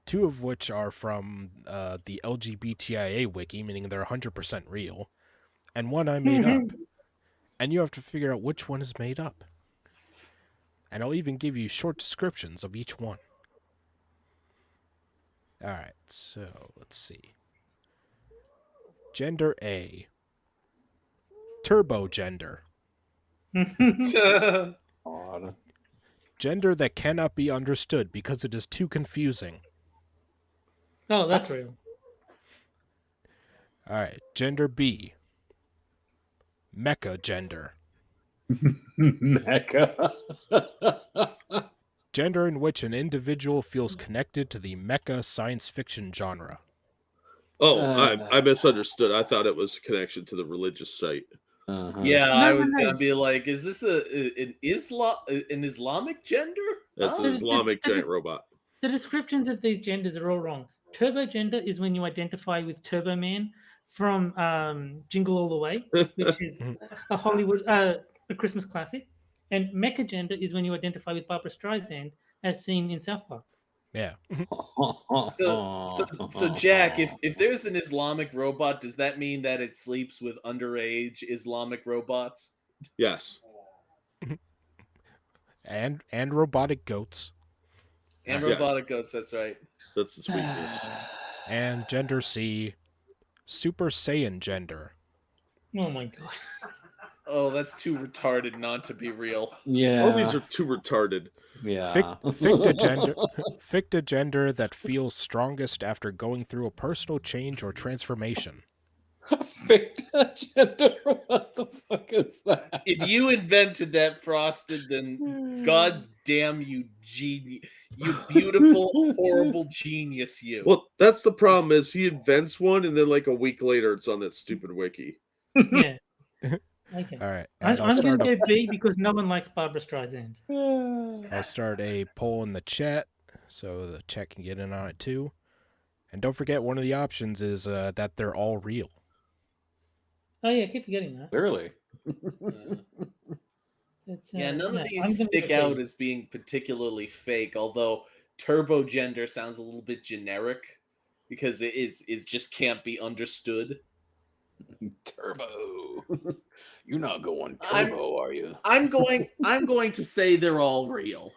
2 of which are from the LGBTIA wiki, meaning they're 100% real, and 1 I made up. And you have to figure out which one is made up. And I'll even give you short descriptions of each one. Alright, so let's see. Gender A. Turbo gender. Odd. Gender that cannot be understood because it is too confusing. Oh, that's real. Alright, gender B. Mecha gender. Mecha. Gender in which an individual feels connected to the mecha science fiction genre. Oh, I misunderstood. I thought it was a connection to the religious site. Uh-huh. Yeah, No, I no, was no. gonna be like, is this an Islamic gender? That's Huh? an Islamic I giant just- robot. The descriptions of these genders are all wrong. Turbo gender is when you identify with Turbo Man from Jingle All the Way, which is a Hollywood a Christmas classic, and Mecha gender is when you identify with Barbara Streisand, as seen in South Park. Yeah. So Jack, if there's an Islamic robot, does that mean that it sleeps with underage Islamic robots? Yes. And robotic goats. And Yes. robotic goats, that's right. That's its weakness. And gender C. Super Saiyan gender. Oh my god! Oh, that's too retarded not to be real. Yeah. All these are too retarded. Yeah. Ficta gender that feels strongest after going through a personal change or transformation. Fake gender. What the fuck is that? If you invented that, Frosted, then god damn you, genius, you beautiful, horrible genius, you. Well, that's the problem is he invents one and then like a week later it's on that stupid wiki. Yeah. Okay. All right, I'm and I'll going start to a go B because no one likes Barbara Streisand. I'll start a poll in the chat so the chat can get in on it too. And don't forget, one of the options is that they're all real. Oh yeah, I keep forgetting that. Clearly. Yeah, none of no, these I'm gonna stick go out B. as being particularly fake, although turbo gender sounds a little bit generic because it just can't be understood. Turbo. You're not going I'm- turbo, are you? I'm going to say they're all real.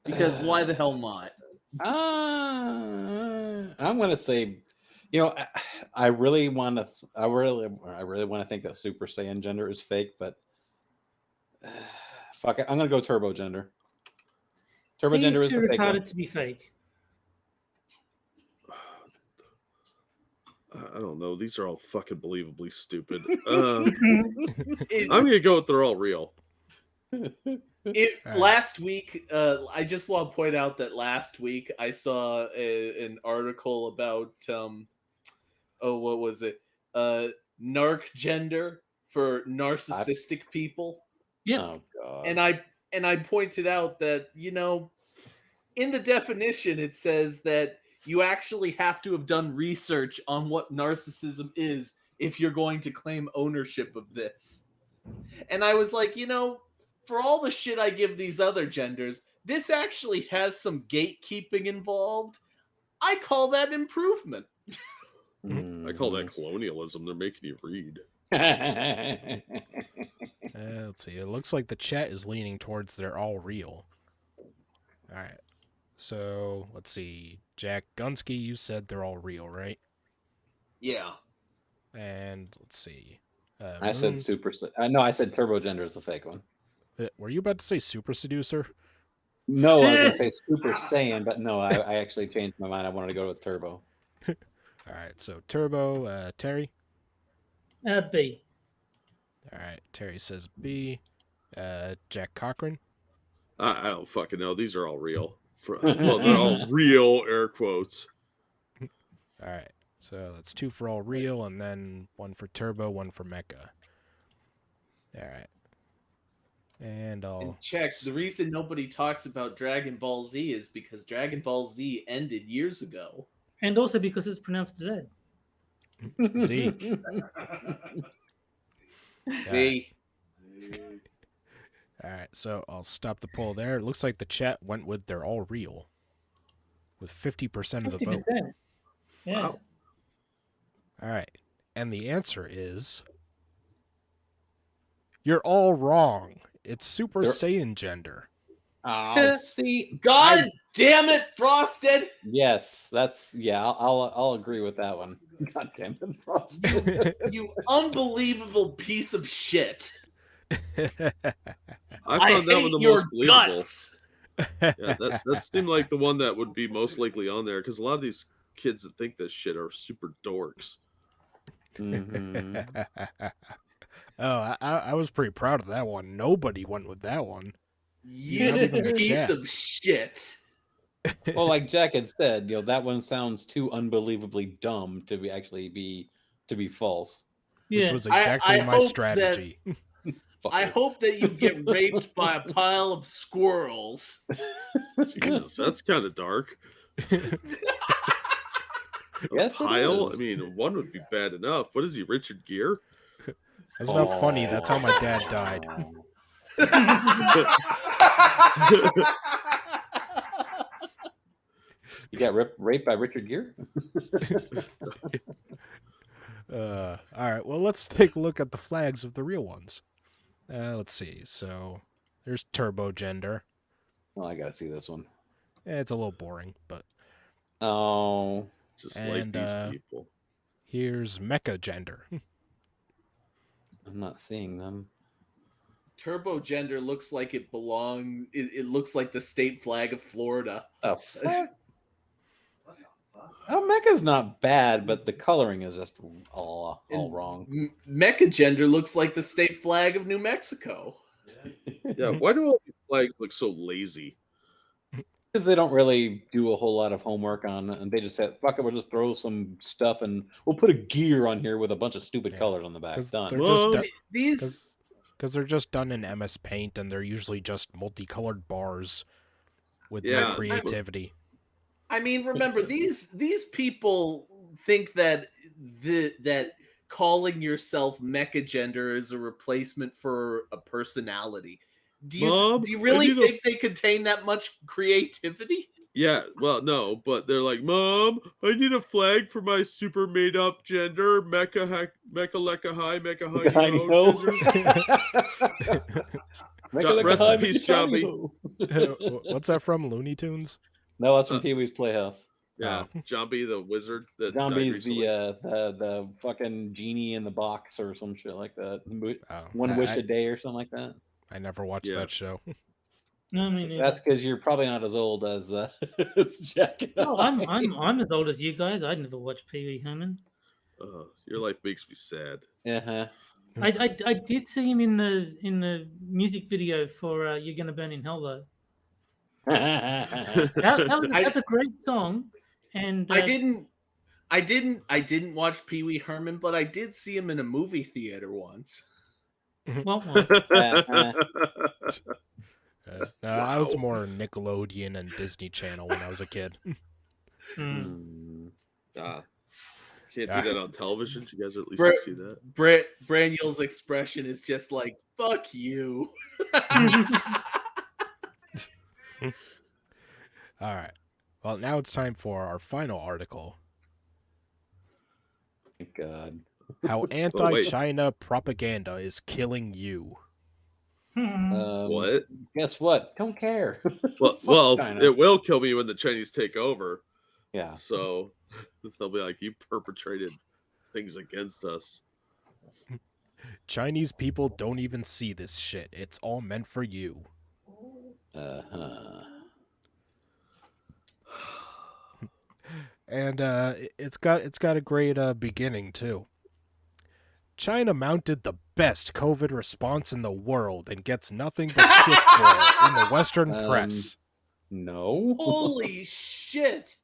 Because why the hell not? I'm gonna say, you know, I really want to. I really want to think that Super Saiyan gender is fake, but fuck it, I'm gonna go Turbo Gender. Turbo C Gender is is too the fake retarded one. to be fake. I don't know. These are all fucking believably stupid. It- I'm gonna go with they're all real. Alright. Last week, I just want to point out that last week I saw an article about what was it? Narc gender for narcissistic people, Yeah. Oh god. and I pointed out that in the definition it says that you actually have to have done research on what narcissism is if you're going to claim ownership of this. And I was like, for all the shit I give these other genders, this actually has some gatekeeping involved. I call that improvement. I call that colonialism. They're making you read. Let's see. It looks like the chat is leaning towards they're all real. All right. So let's see. Jack Gunsky, you said they're all real, right? Yeah. And let's see. I said Super. No, I said Turbo Gender is the fake one. Were you about to say Super Seducer? No, I was gonna say Super Saiyan, but no, I actually changed my mind. I wanted to go with Turbo. All right. So Turbo, Terry. B. All right. Terry says B. Jack Cochran. I don't fucking know. These are all real. Well, they're all real air quotes. All right. So that's 2 for all real, and then 1 for Turbo, 1 for Mecha. All right. And I'll And check, the reason nobody talks about Dragon Ball Z is because Dragon Ball Z ended years ago. And also because it's pronounced Z. Z. See? All right, so I'll stop the poll there. It looks like the chat went with they're all real, with 50% of the vote. 50%. Yeah. Wow. All right, and the answer is you're all wrong. It's Super They're- Saiyan gender. Oh, see, God damn it, Frosted! yes, I'll agree with that one. God damn it, Frost. You unbelievable piece of shit. I I found that one hate the your most believable. guts. Yeah, that seemed like the one that would be most likely on there because a lot of these kids that think this shit are super dorks. Mhm. Oh, I was pretty proud of that one. Nobody went with that one. You Not even the piece chat. of shit. Well, like Jack had said, that one sounds too unbelievably dumb to be false. Which Yeah. was I exactly my hope that- strategy. I hope that you get raped by a pile of squirrels. Jesus, that's kind of dark. Yes, it Pile? I is. mean, one would be bad enough. What is he, Richard Gere? That's not funny. That's how my dad died. You got raped by Richard Gere? All right, well, let's take a look at the flags of the real ones. Let's see. So there's Turbo Gender. Well, I gotta see this one. It's a little boring, but Oh, Just And, like these people. here's Mecha Gender. I'm not seeing them. Turbo gender looks like it looks like the state flag of Florida. Oh, fuck. Oh, Mecha's not bad, but the coloring is just all And wrong. Mecha gender looks like the state flag of New Mexico. Yeah, why do all these flags look so lazy? Because they don't really do a whole lot of homework on it, and they just said, "Fuck it, we'll just throw some stuff and we'll put a gear on here with a bunch of stupid Yeah, colors on the back." 'cause Done. they're just Mom, These, because they're just done in MS Paint, and they're usually just multicolored bars with Yeah, no creativity. I mean, remember these people think that that calling yourself mecha gender is a replacement for a personality. Mom, Do you I really need a think they contain that much creativity? Yeah, well, no, but they're like, Mom, I need a flag for my super made up gender, mecha lecca high, mecha I honey know. gender. Rest in peace, Johnny. What's that from? Looney Tunes? No, that's from Pee Wee's Playhouse. Yeah, John B. the wizard. That John died B's recently. the fucking genie in the box or some shit like that. Oh, One wish a day or something like that. I never watched Yeah. that show. No, I mean, That's because you're probably not as old as as Jack. And no, I. I'm as old as you guys. I never watched Pee Wee Herman. Your life makes me sad. Uh-huh. I did see him in the music video for "You're Gonna Burn in Hell" though. That's a great song, and I didn't watch Pee Wee Herman, but I did see him in a movie theater once. well, No, I was more Nickelodeon and Disney Channel when I was a kid. Hmm. Can't do that on television. You guys at least Brett- see that. Braniel's expression is just like "fuck you." All right. Well, now it's time for our final article. Thank God. How anti-China propaganda is killing you. What? Guess what? Don't care. Well, China. it will kill me when the Chinese take over. Yeah. So they'll be like, you perpetrated things against us. Chinese people don't even see this shit. It's all meant for you. Uh-huh. And it's got a great beginning too. China mounted the best COVID response in the world and gets nothing but shit for it in the Western press. No. Holy shit!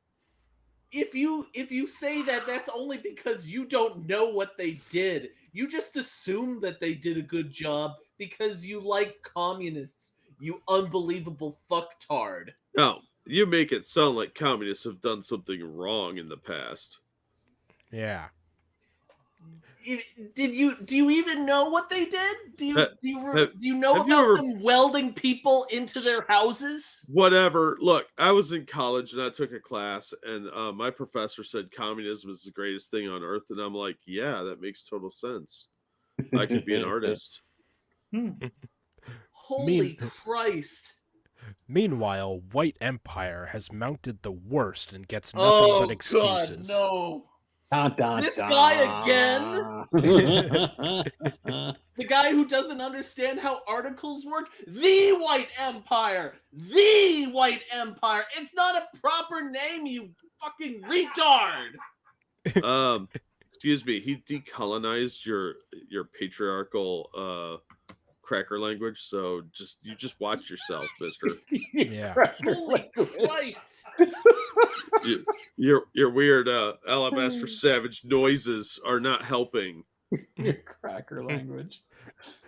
If you say that, that's only because you don't know what they did. You just assume that they did a good job because you like communists. You unbelievable fucktard. Now, you make it sound like communists have done something wrong in the past. Yeah. Do you even know what they did? Do you know have you about ever- them welding people into their houses? Whatever. Look, I was in college and I took a class, and my professor said communism is the greatest thing on earth, and I'm like, yeah, that makes total sense. I could be an artist. Holy Christ! Meanwhile, White Empire has mounted the worst and gets nothing but excuses. God, no! Dun, dun, This dun. guy again? The guy who doesn't understand how articles work? The White Empire! The White Empire! It's not a proper name, you fucking retard! Excuse me, he decolonized your patriarchal cracker language, so you just watch yourself, mister. Yeah. Holy Christ! Your weird alabaster savage noises are not helping. Your cracker language.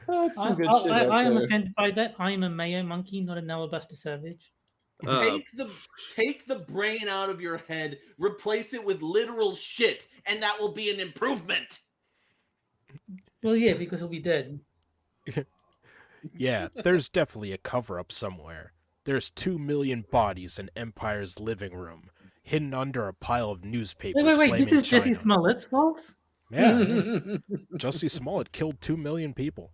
That's some I, good shit. I, right I am there. offended by that. I am a Mayo monkey, not an alabaster savage. Take the brain out of your head, replace it with literal shit, and that will be an improvement. Well, yeah, because he'll be dead. Yeah, there's definitely a cover-up somewhere. There's 2 million bodies in Empire's living room, hidden under a pile of newspapers. Wait! This blaming is Jesse China. Smollett's fault? Yeah, Jussie Smollett killed 2 million people.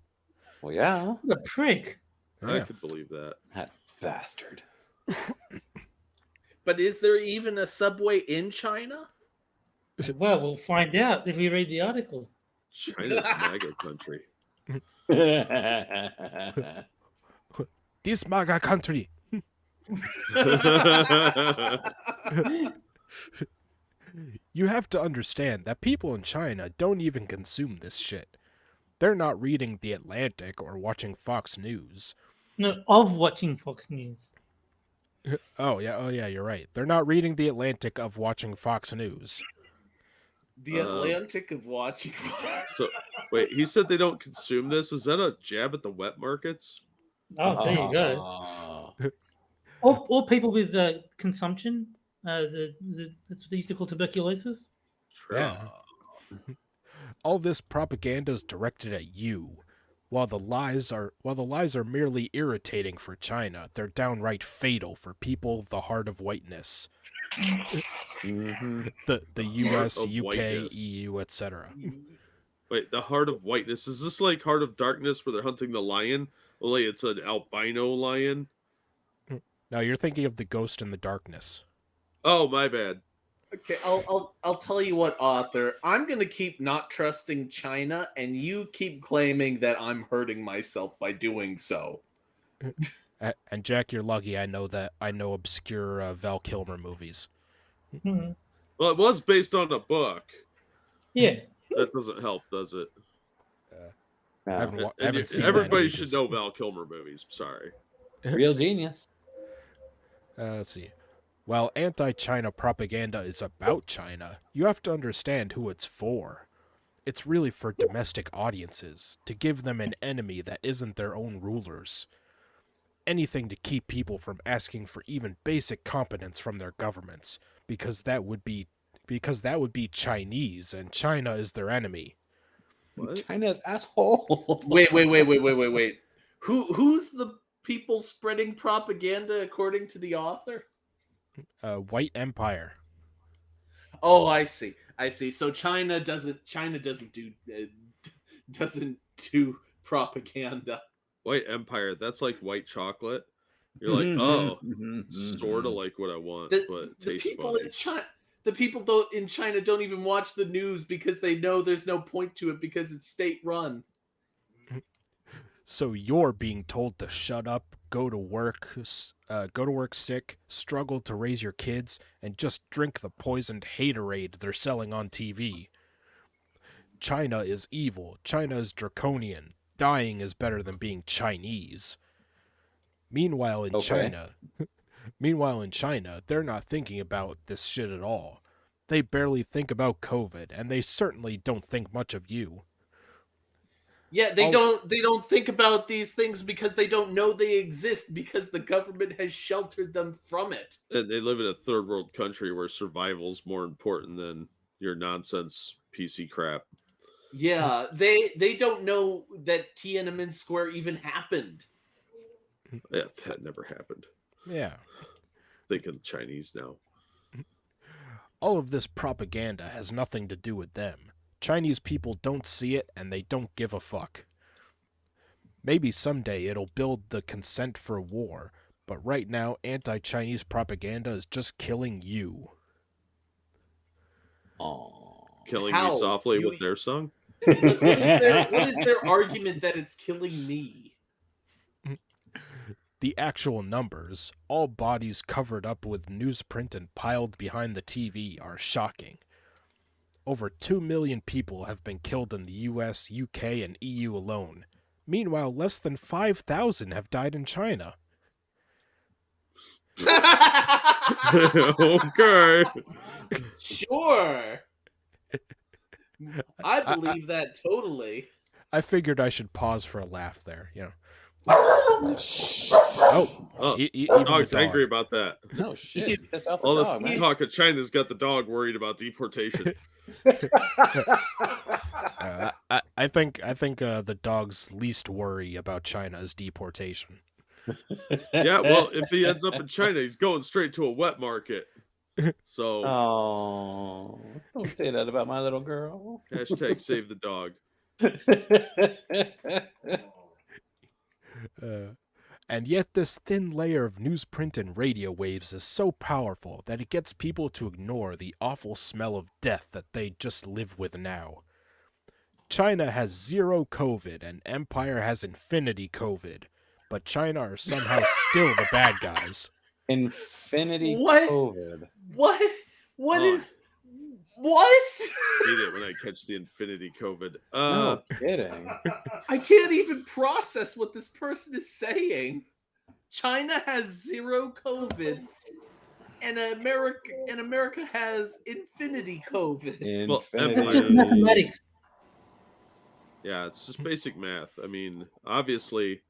Well, yeah. What a prick. I Yeah. could believe that. That bastard. But is there even a subway in China? Well, we'll find out if we read the article. China's MAGA country. This MAGA country. You have to understand that people in China don't even consume this shit. They're not reading The Atlantic or watching Fox News. No, of watching Fox News. Oh yeah, you're right. They're not reading The Atlantic of watching Fox News. The Atlantic of watching. So wait, he said they don't consume this. Is that a jab at the wet markets? Oh, there you go. Or people with consumption. That's what they used to call tuberculosis. Yeah. All this propaganda is directed at you. While the lies are merely irritating for China, they're downright fatal for people the heart of whiteness. The US, of UK, whiteness. EU, etc. Wait, the Heart of Whiteness, is this like Heart of Darkness where they're hunting the lion? Only it's an albino lion. Now you're thinking of The Ghost in the Darkness. Oh, my bad. Okay, I'll tell you what, Author. I'm gonna keep not trusting China, and you keep claiming that I'm hurting myself by doing so. And Jack, you're lucky. I know obscure Val Kilmer movies. Mhm. Well, it was based on a book. Yeah. That doesn't help, does it? I No. haven't seen that in Everybody should ages. know Val Kilmer movies. Sorry. Real genius. Let's see. While anti-China propaganda is about China, you have to understand who it's for. It's really for domestic audiences, to give them an enemy that isn't their own rulers. Anything to keep people from asking for even basic competence from their governments, because that would be Chinese, and China is their enemy. What? China's asshole. Wait. Who's the people spreading propaganda according to the author? White Empire. Oh, I see. So China doesn't do propaganda. White Empire, that's like white chocolate. You're like, oh, sort of like what I want, but it The tastes people funny. in China, in China don't even watch the news because they know there's no point to it because it's state run. So you're being told to shut up, go to work sick, struggle to raise your kids, and just drink the poisoned haterade they're selling on TV. China is evil. China is draconian. Dying is better than being Chinese. Meanwhile in China, they're not thinking about this shit at all. They barely think about COVID, and they certainly don't think much of you. Yeah, they don't think about these things because they don't know they exist because the government has sheltered them from it. And they live in a third world country where survival is more important than your nonsense PC crap. Yeah, they don't know that Tiananmen Square even happened. Yeah, that never happened. Yeah. Thinking Chinese now. All of this propaganda has nothing to do with them. Chinese people don't see it, and they don't give a fuck. Maybe someday it'll build the consent for war, but right now anti-Chinese propaganda is just killing you. Killing How? me softly with their song? What is their argument that it's killing me? The actual numbers, all bodies covered up with newsprint and piled behind the TV, are shocking. Over 2 million people have been killed in the US, UK, and EU alone. Meanwhile, less than 5,000 have died in China. Okay. Sure. I believe that totally. I figured I should pause for a laugh there, you know. Oh, even Dog's the dog. angry about that. No shit. Pissed off the All this dog, man. talk of China's got the dog worried about deportation. I think the dog's least worry about China is deportation. Yeah, well, if he ends up in China, he's going straight to a wet market. So, Oh, don't say that about my little girl. hashtag save the dog. And yet this thin layer of newsprint and radio waves is so powerful that it gets people to ignore the awful smell of death that they just live with now. China has zero COVID and Empire has infinity COVID, but China are somehow still the bad guys. Infinity What? COVID. What? What Oh. is? What? Hate it when I catch the infinity COVID. No kidding. I can't even process what this person is saying. China has 0 COVID, and America has infinity COVID. Well, Infinity. That's just mathematics. Yeah, it's just basic math. I mean, obviously,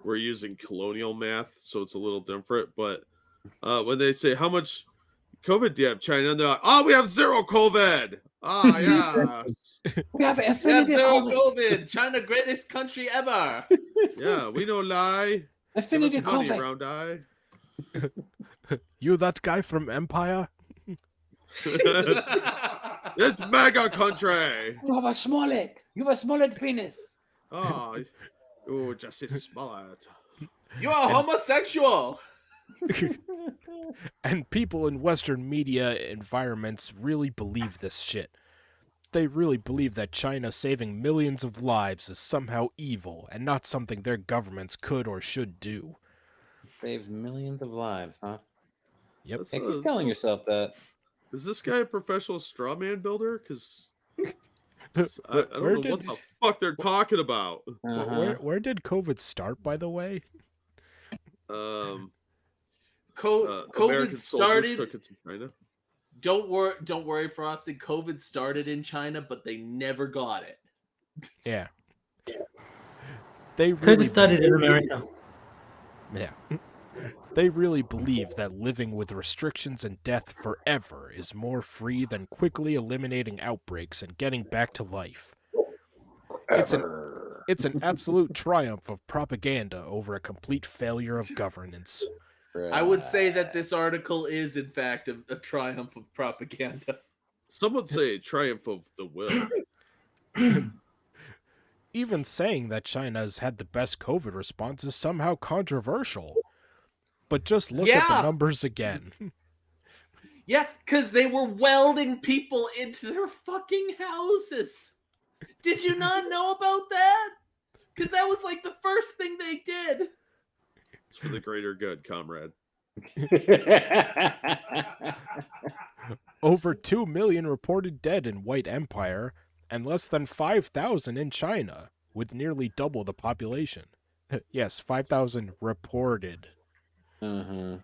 we're using colonial math, so it's a little different. But when they say how much COVID do you have, China? And they're like, oh, we have 0 COVID. Ah, yeah, We have We have infinity 0 COVID. COVID. China, greatest country ever. yeah. We don't lie. Give us Infinity money, COVID. round eye. You that guy from Empire? It's mega country. You have a Smollett. You have a Smollett penis. Oh, just a Smollett. You are homosexual. And people in Western media environments really believe this shit. They really believe that China saving millions of lives is somehow evil and not something their governments could or should do. Saves millions of lives, huh? Yep. That's, Yeah, keep telling yourself that. Is this guy a professional straw man builder? Because I Where don't know did- what the fuck they're talking about. Uh-huh. Where did COVID start, by the way? COVID COVID started. Took it to China. Don't worry, Frosty. COVID started in China, but they never got it. Yeah. They really COVID started in America. Yeah. They really believe that living with restrictions and death forever is more free than quickly eliminating outbreaks and getting back to life. It's an absolute triumph of propaganda over a complete failure of governance. I would say that this article is, in fact, a triumph of propaganda. Some would say a triumph of the will. Even saying that China has had the best COVID response is somehow controversial. But just look at the Yeah. numbers again. Yeah, because they were welding people into their fucking houses. Did you not know about that? Because that was like the first thing they did. It's for the greater good, comrade. Over 2 million reported dead in White Empire, and less than 5,000 in China, with nearly double the population. Yes, 5,000 reported. Uh-huh.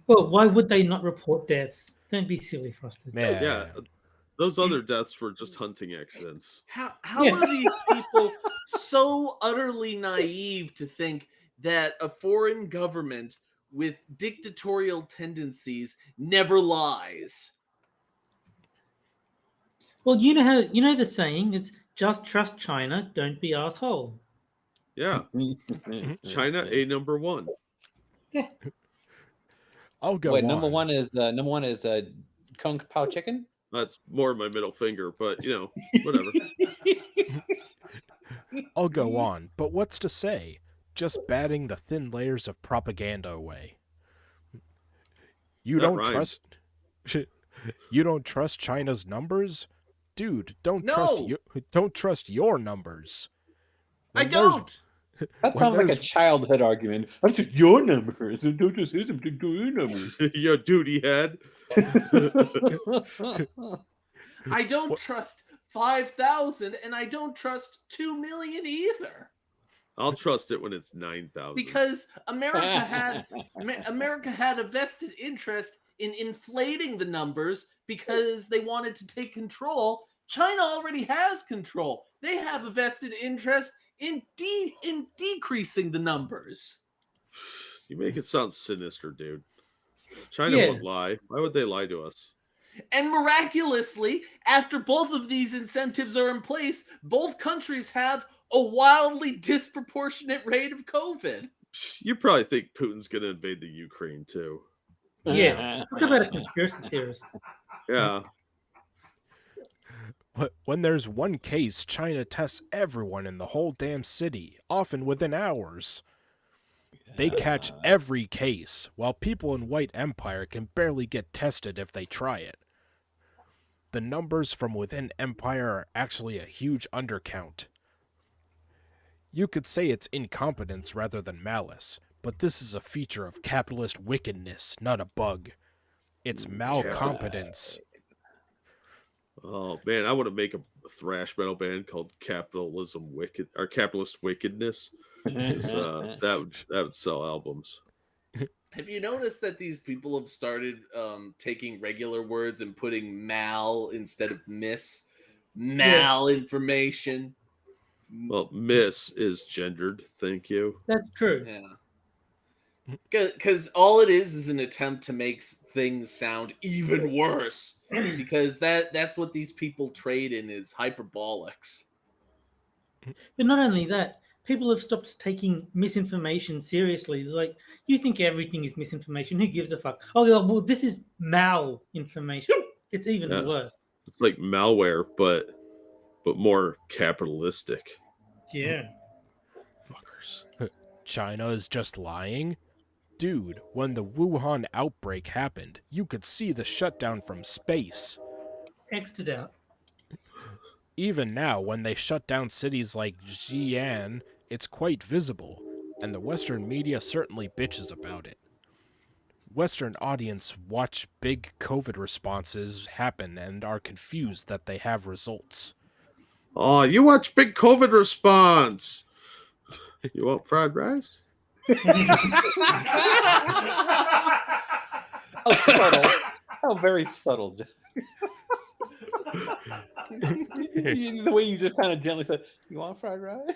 Well, why would they not report deaths? Don't be silly, Frosted. Man. Yeah, those other deaths were just hunting accidents. How Yeah. are these people so utterly naive to think that a foreign government with dictatorial tendencies never lies? Well, you know the saying is just trust China, don't be asshole. Yeah, China a number one. I'll go Wait, on. number one is Kung Pao chicken. That's more my middle finger, but you know, whatever. I'll go on, but what's to say? Just batting the thin layers of propaganda away. You That don't rhymed. trust You don't trust China's numbers? Dude, don't No. trust your numbers. I When there's- don't. That When sounds like a there's- childhood argument. I just your numbers. Don't just hit them to your numbers. Your duty head. I don't trust 5,000, and I don't trust 2 million either. I'll trust it when it's 9,000. Because America had a vested interest in inflating the numbers because they wanted to take control. China already has control. They have a vested interest in decreasing the numbers. You make it sound sinister, dude. China Yeah. won't lie. Why would they lie to us? And miraculously, after both of these incentives are in place, both countries have a wildly disproportionate rate of COVID. You probably think Putin's going to invade the Ukraine too. Yeah. Talk about a conspiracy theorist. Yeah. When there's one case, China tests everyone in the whole damn city, often within hours. They catch every case, while people in White Empire can barely get tested if they try it. The numbers from within Empire are actually a huge undercount. You could say it's incompetence rather than malice, but this is a feature of capitalist wickedness, not a bug. It's malcompetence. Oh man, I want to make a thrash metal band called Capitalism Wicked or Capitalist Wickedness. 'Cause, that would sell albums. Have you noticed that these people have started taking regular words and putting mal instead of miss? Malinformation. Well, Miss is gendered. Thank you. That's true. Yeah. Because all it is an attempt to make things sound even worse. Because that's what these people trade in is hyperbolics. But not only that, people have stopped taking misinformation seriously. It's like, you think everything is misinformation. Who gives a fuck? Oh, yeah, well, this is malinformation. It's even Yeah. worse. It's like malware, but more capitalistic. Yeah. Fuckers. China is just lying? Dude, when the Wuhan outbreak happened, you could see the shutdown from space. X'd it out. Even now, when they shut down cities like Xi'an, it's quite visible, and the Western media certainly bitches about it. Western audience watch big COVID responses happen and are confused that they have results. Oh, you watch Big COVID Response. You want fried rice? How subtle. How very subtle. The way you just kind of gently said, "You want fried rice?"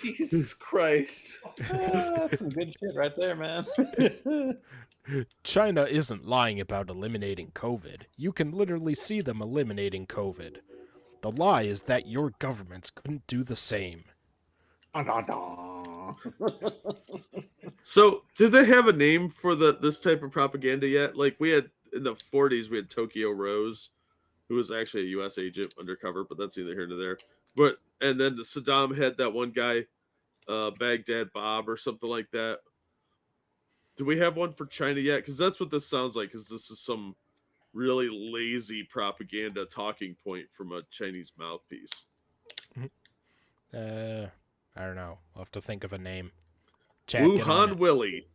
Jesus Christ. That's some good shit right there, man. China isn't lying about eliminating COVID. You can literally see them eliminating COVID. The lie is that your governments couldn't do the same. So, did they have a name for this type of propaganda yet? Like we had in the 40s, we had Tokyo Rose, who was actually a U.S. agent undercover, but that's neither here nor there. But and then Saddam had that one guy, Baghdad Bob or something like that. Do we have one for China yet? Because that's what this sounds like. Because this is some really lazy propaganda talking point from a Chinese mouthpiece. I don't know. I'll have to think of a name. Chat, get on Wuhan it. Willie.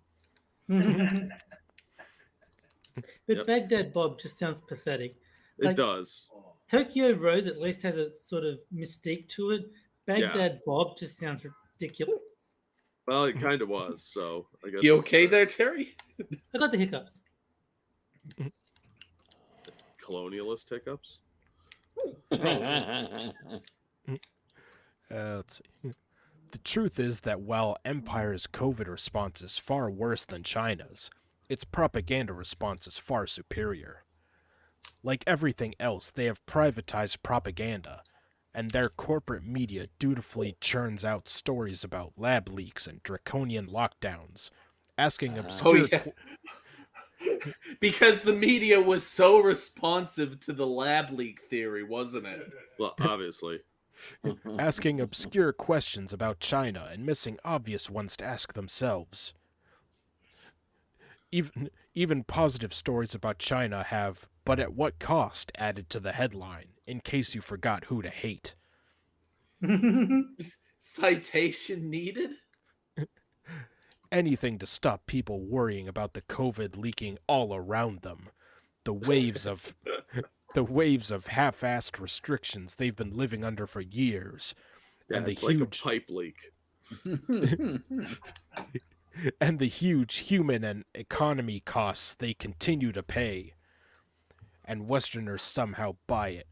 But Yep. Baghdad Bob just sounds pathetic. It Like, does. Tokyo Rose at least has a sort of mystique to it. Baghdad Bob just sounds ridiculous. Well, it kind of was. So I guess. You that's okay fair. there, Terry? I got the hiccups. Colonialist hiccups. Let's see. The truth is that while Empire's COVID response is far worse than China's, its propaganda response is far superior. Like everything else, they have privatized propaganda, and their corporate media dutifully churns out stories about lab leaks and draconian lockdowns, asking obscure Because the media was so responsive to the lab leak theory, wasn't it? Well, obviously. asking obscure questions about China and missing obvious ones to ask themselves. Even positive stories about China have, but at what cost, added to the headline, in case you forgot who to hate. Citation needed? Anything to stop people worrying about the COVID leaking all around them. The waves of half-assed restrictions they've been living under for years. Yeah, And the it's like a huge pipe leak. and the huge human and economy costs they continue to pay. And Westerners somehow buy it.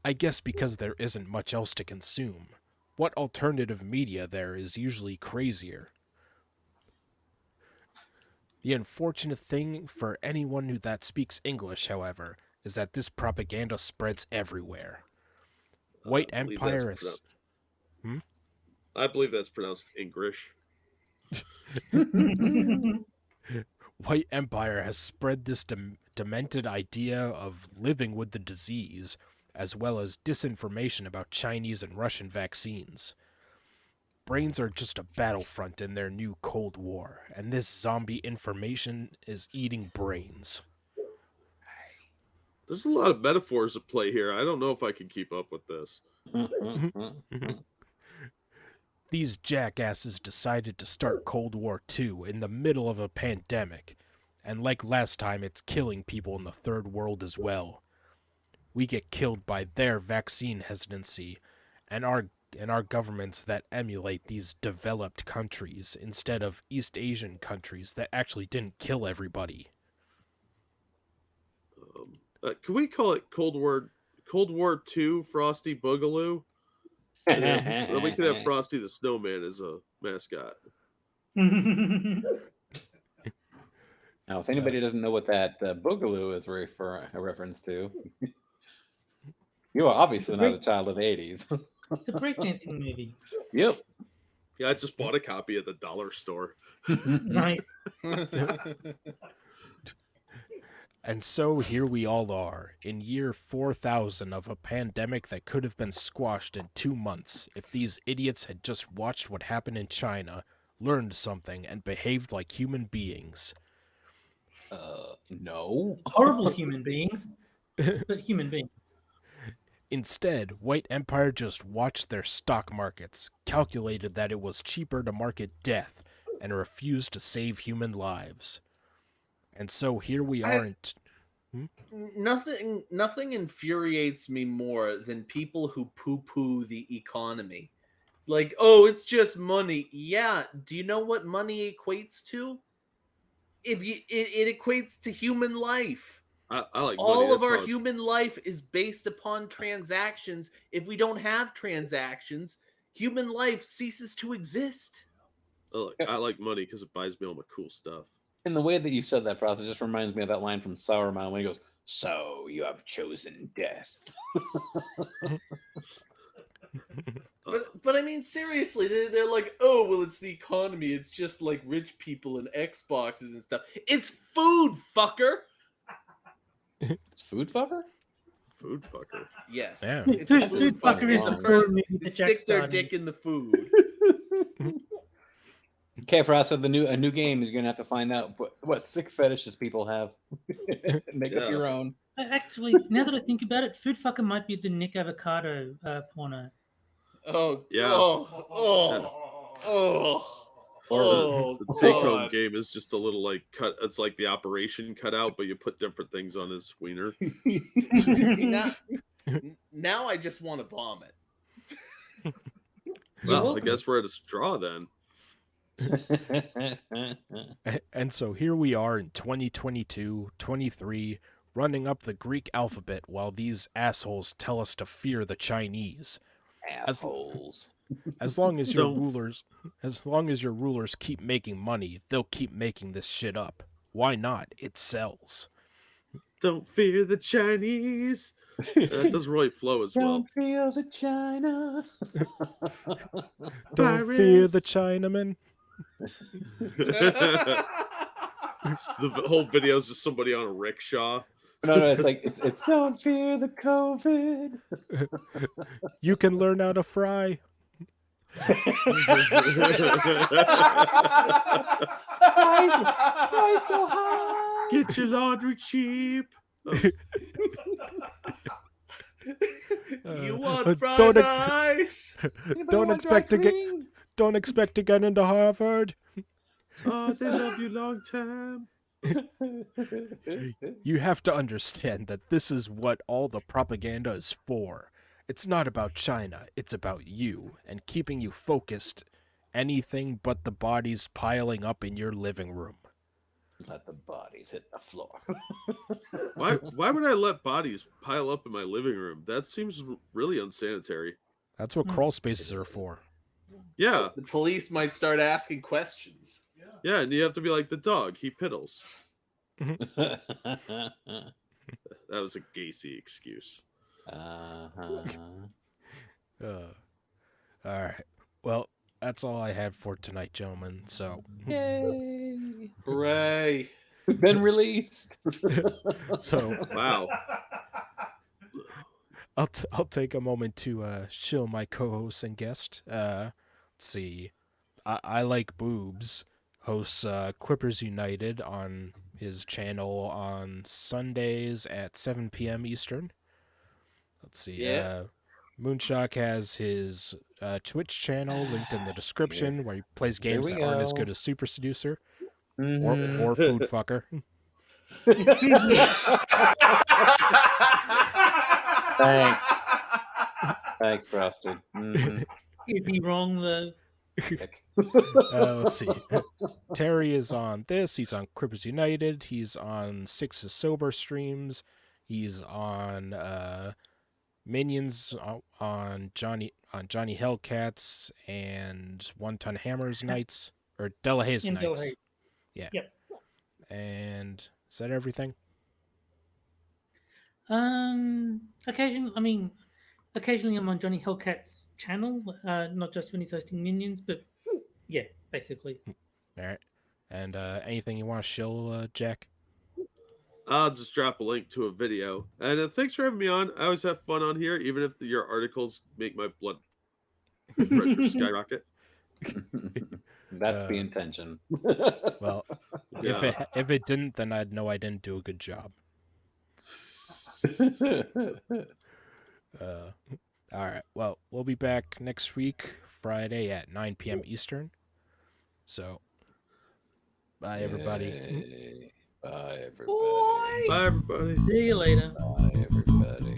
I guess because there isn't much else to consume. What alternative media there is usually crazier? The unfortunate thing for anyone that speaks English, however, is that this propaganda spreads everywhere. White I believe Empire that's is... I believe that's pronounced English. White Empire has spread this demented idea of living with the disease, as well as disinformation about Chinese and Russian vaccines. Brains are just a battlefront in their new Cold War, and this zombie information is eating brains. There's a lot of metaphors at play here. I don't know if I can keep up with this. These jackasses decided to start Cold War II in the middle of a pandemic. And like last time, it's killing people in the third world as well. We get killed by their vaccine hesitancy and our governments that emulate these developed countries instead of East Asian countries that actually didn't kill everybody. Can we call it Cold War II Frosty Boogaloo? Then we could have Frosty the Snowman as a mascot. Now, if anybody doesn't know what that Boogaloo is a reference to, you are obviously not a child of the 80s. It's a breakdancing movie. Yep. Yeah, I just bought a copy at the dollar store. Nice. And so here we all are, in year 4000 of a pandemic that could have been squashed in 2 months if these idiots had just watched what happened in China, learned something, and behaved like human beings. No. Horrible human beings, but human beings. Instead, White Empire just watched their stock markets, calculated that it was cheaper to market death, and refused to save human lives. And so here we are Nothing infuriates me more than people who poo-poo the economy. Like, oh, it's just money. Yeah, do you know what money equates to? It equates to human life. I like money. All of That's our how- human life is based upon transactions. If we don't have transactions, human life ceases to exist. I like money because it buys me all my cool stuff. And the way that you said that, Frost, it just reminds me of that line from Sauron when he goes, "So you have chosen death." But I mean, seriously, they're like, oh, well, it's the economy. It's just like rich people and Xboxes and stuff. It's food, fucker. It's food fucker? Food fucker. Yes. Yeah. It's a Food food fucker fucker. is It's a the verb. third movie They that Jack stick their started. dick in the food. Okay, Frost, so a new game is going to have to find out what sick fetishes people have. Make up your own. Actually, now that I think about it, food fucker might be the Nick Avocado porno. Oh, Yeah. Oh, The take home God. game is just a little like cut. It's like the operation cut out, but you put different things on his wiener. See, now I just want to vomit. Well, I guess we're at a straw then. And so here we are in 2022, 23, running up the Greek alphabet while these assholes tell us to fear the Chinese. Assholes. As long as your Don't- rulers keep making money, they'll keep making this shit up. Why not? It sells. Don't fear the Chinese. That doesn't really flow as well. Don't feel the China. Don't fear the Chinaman. The whole video is just somebody on a rickshaw. No, it's like it's don't fear the COVID. You can learn how to fry. Why so high? Get your laundry cheap. You Uh, want fried don't, rice? don't expect to get into Harvard. Oh, they love you long time. You have to understand that this is what all the propaganda is for. It's not about China, it's about you, and keeping you focused. Anything but the bodies piling up in your living room. Let the bodies hit the floor. Why would I let bodies pile up in my living room? That seems really unsanitary. That's what crawl spaces are for. Yeah, The police might start asking questions. yeah, and you have to be like the dog. He piddles. That was a Gacy excuse. Uh-huh. All right. Well, that's all I had for tonight, gentlemen. So, Yay! Hooray. Been released. so Wow. I'll take a moment to shill my co-host and guest. Let's see. I like boobs. Hosts Quippers United on his channel on Sundays at 7 p.m. Eastern. Let's see. Yeah. Moonshock has his Twitch channel linked in the description where he plays games we that aren't as go. good as Super Seducer. Mhm. or food fucker. Thanks. Thanks, Frosty. Mhm. Is he wrong? The Dick. Let's see. Terry is on this. He's on Crippers United. He's on Six is Sober streams. He's on Minions on Johnny Hellcats and One Ton Hammers nights or Delahaye's in nights. Delhay. Yeah. Yep. And is that everything? Occasionally I'm on Johnny Hellcat's channel, not just when he's hosting Minions, but yeah, basically. All right. And anything you want to shill, Jack? I'll just drop a link to a video. And thanks for having me on. I always have fun on here, even if your articles make my blood pressure skyrocket. That's the intention. Well, Yeah. if it didn't, then I'd know I didn't do a good job. All right. Well, we'll be back next week, Friday at 9 p.m. Eastern. So, bye, everybody. Yay. Bye, everybody. Boy. Bye, everybody. See you later. Bye, everybody.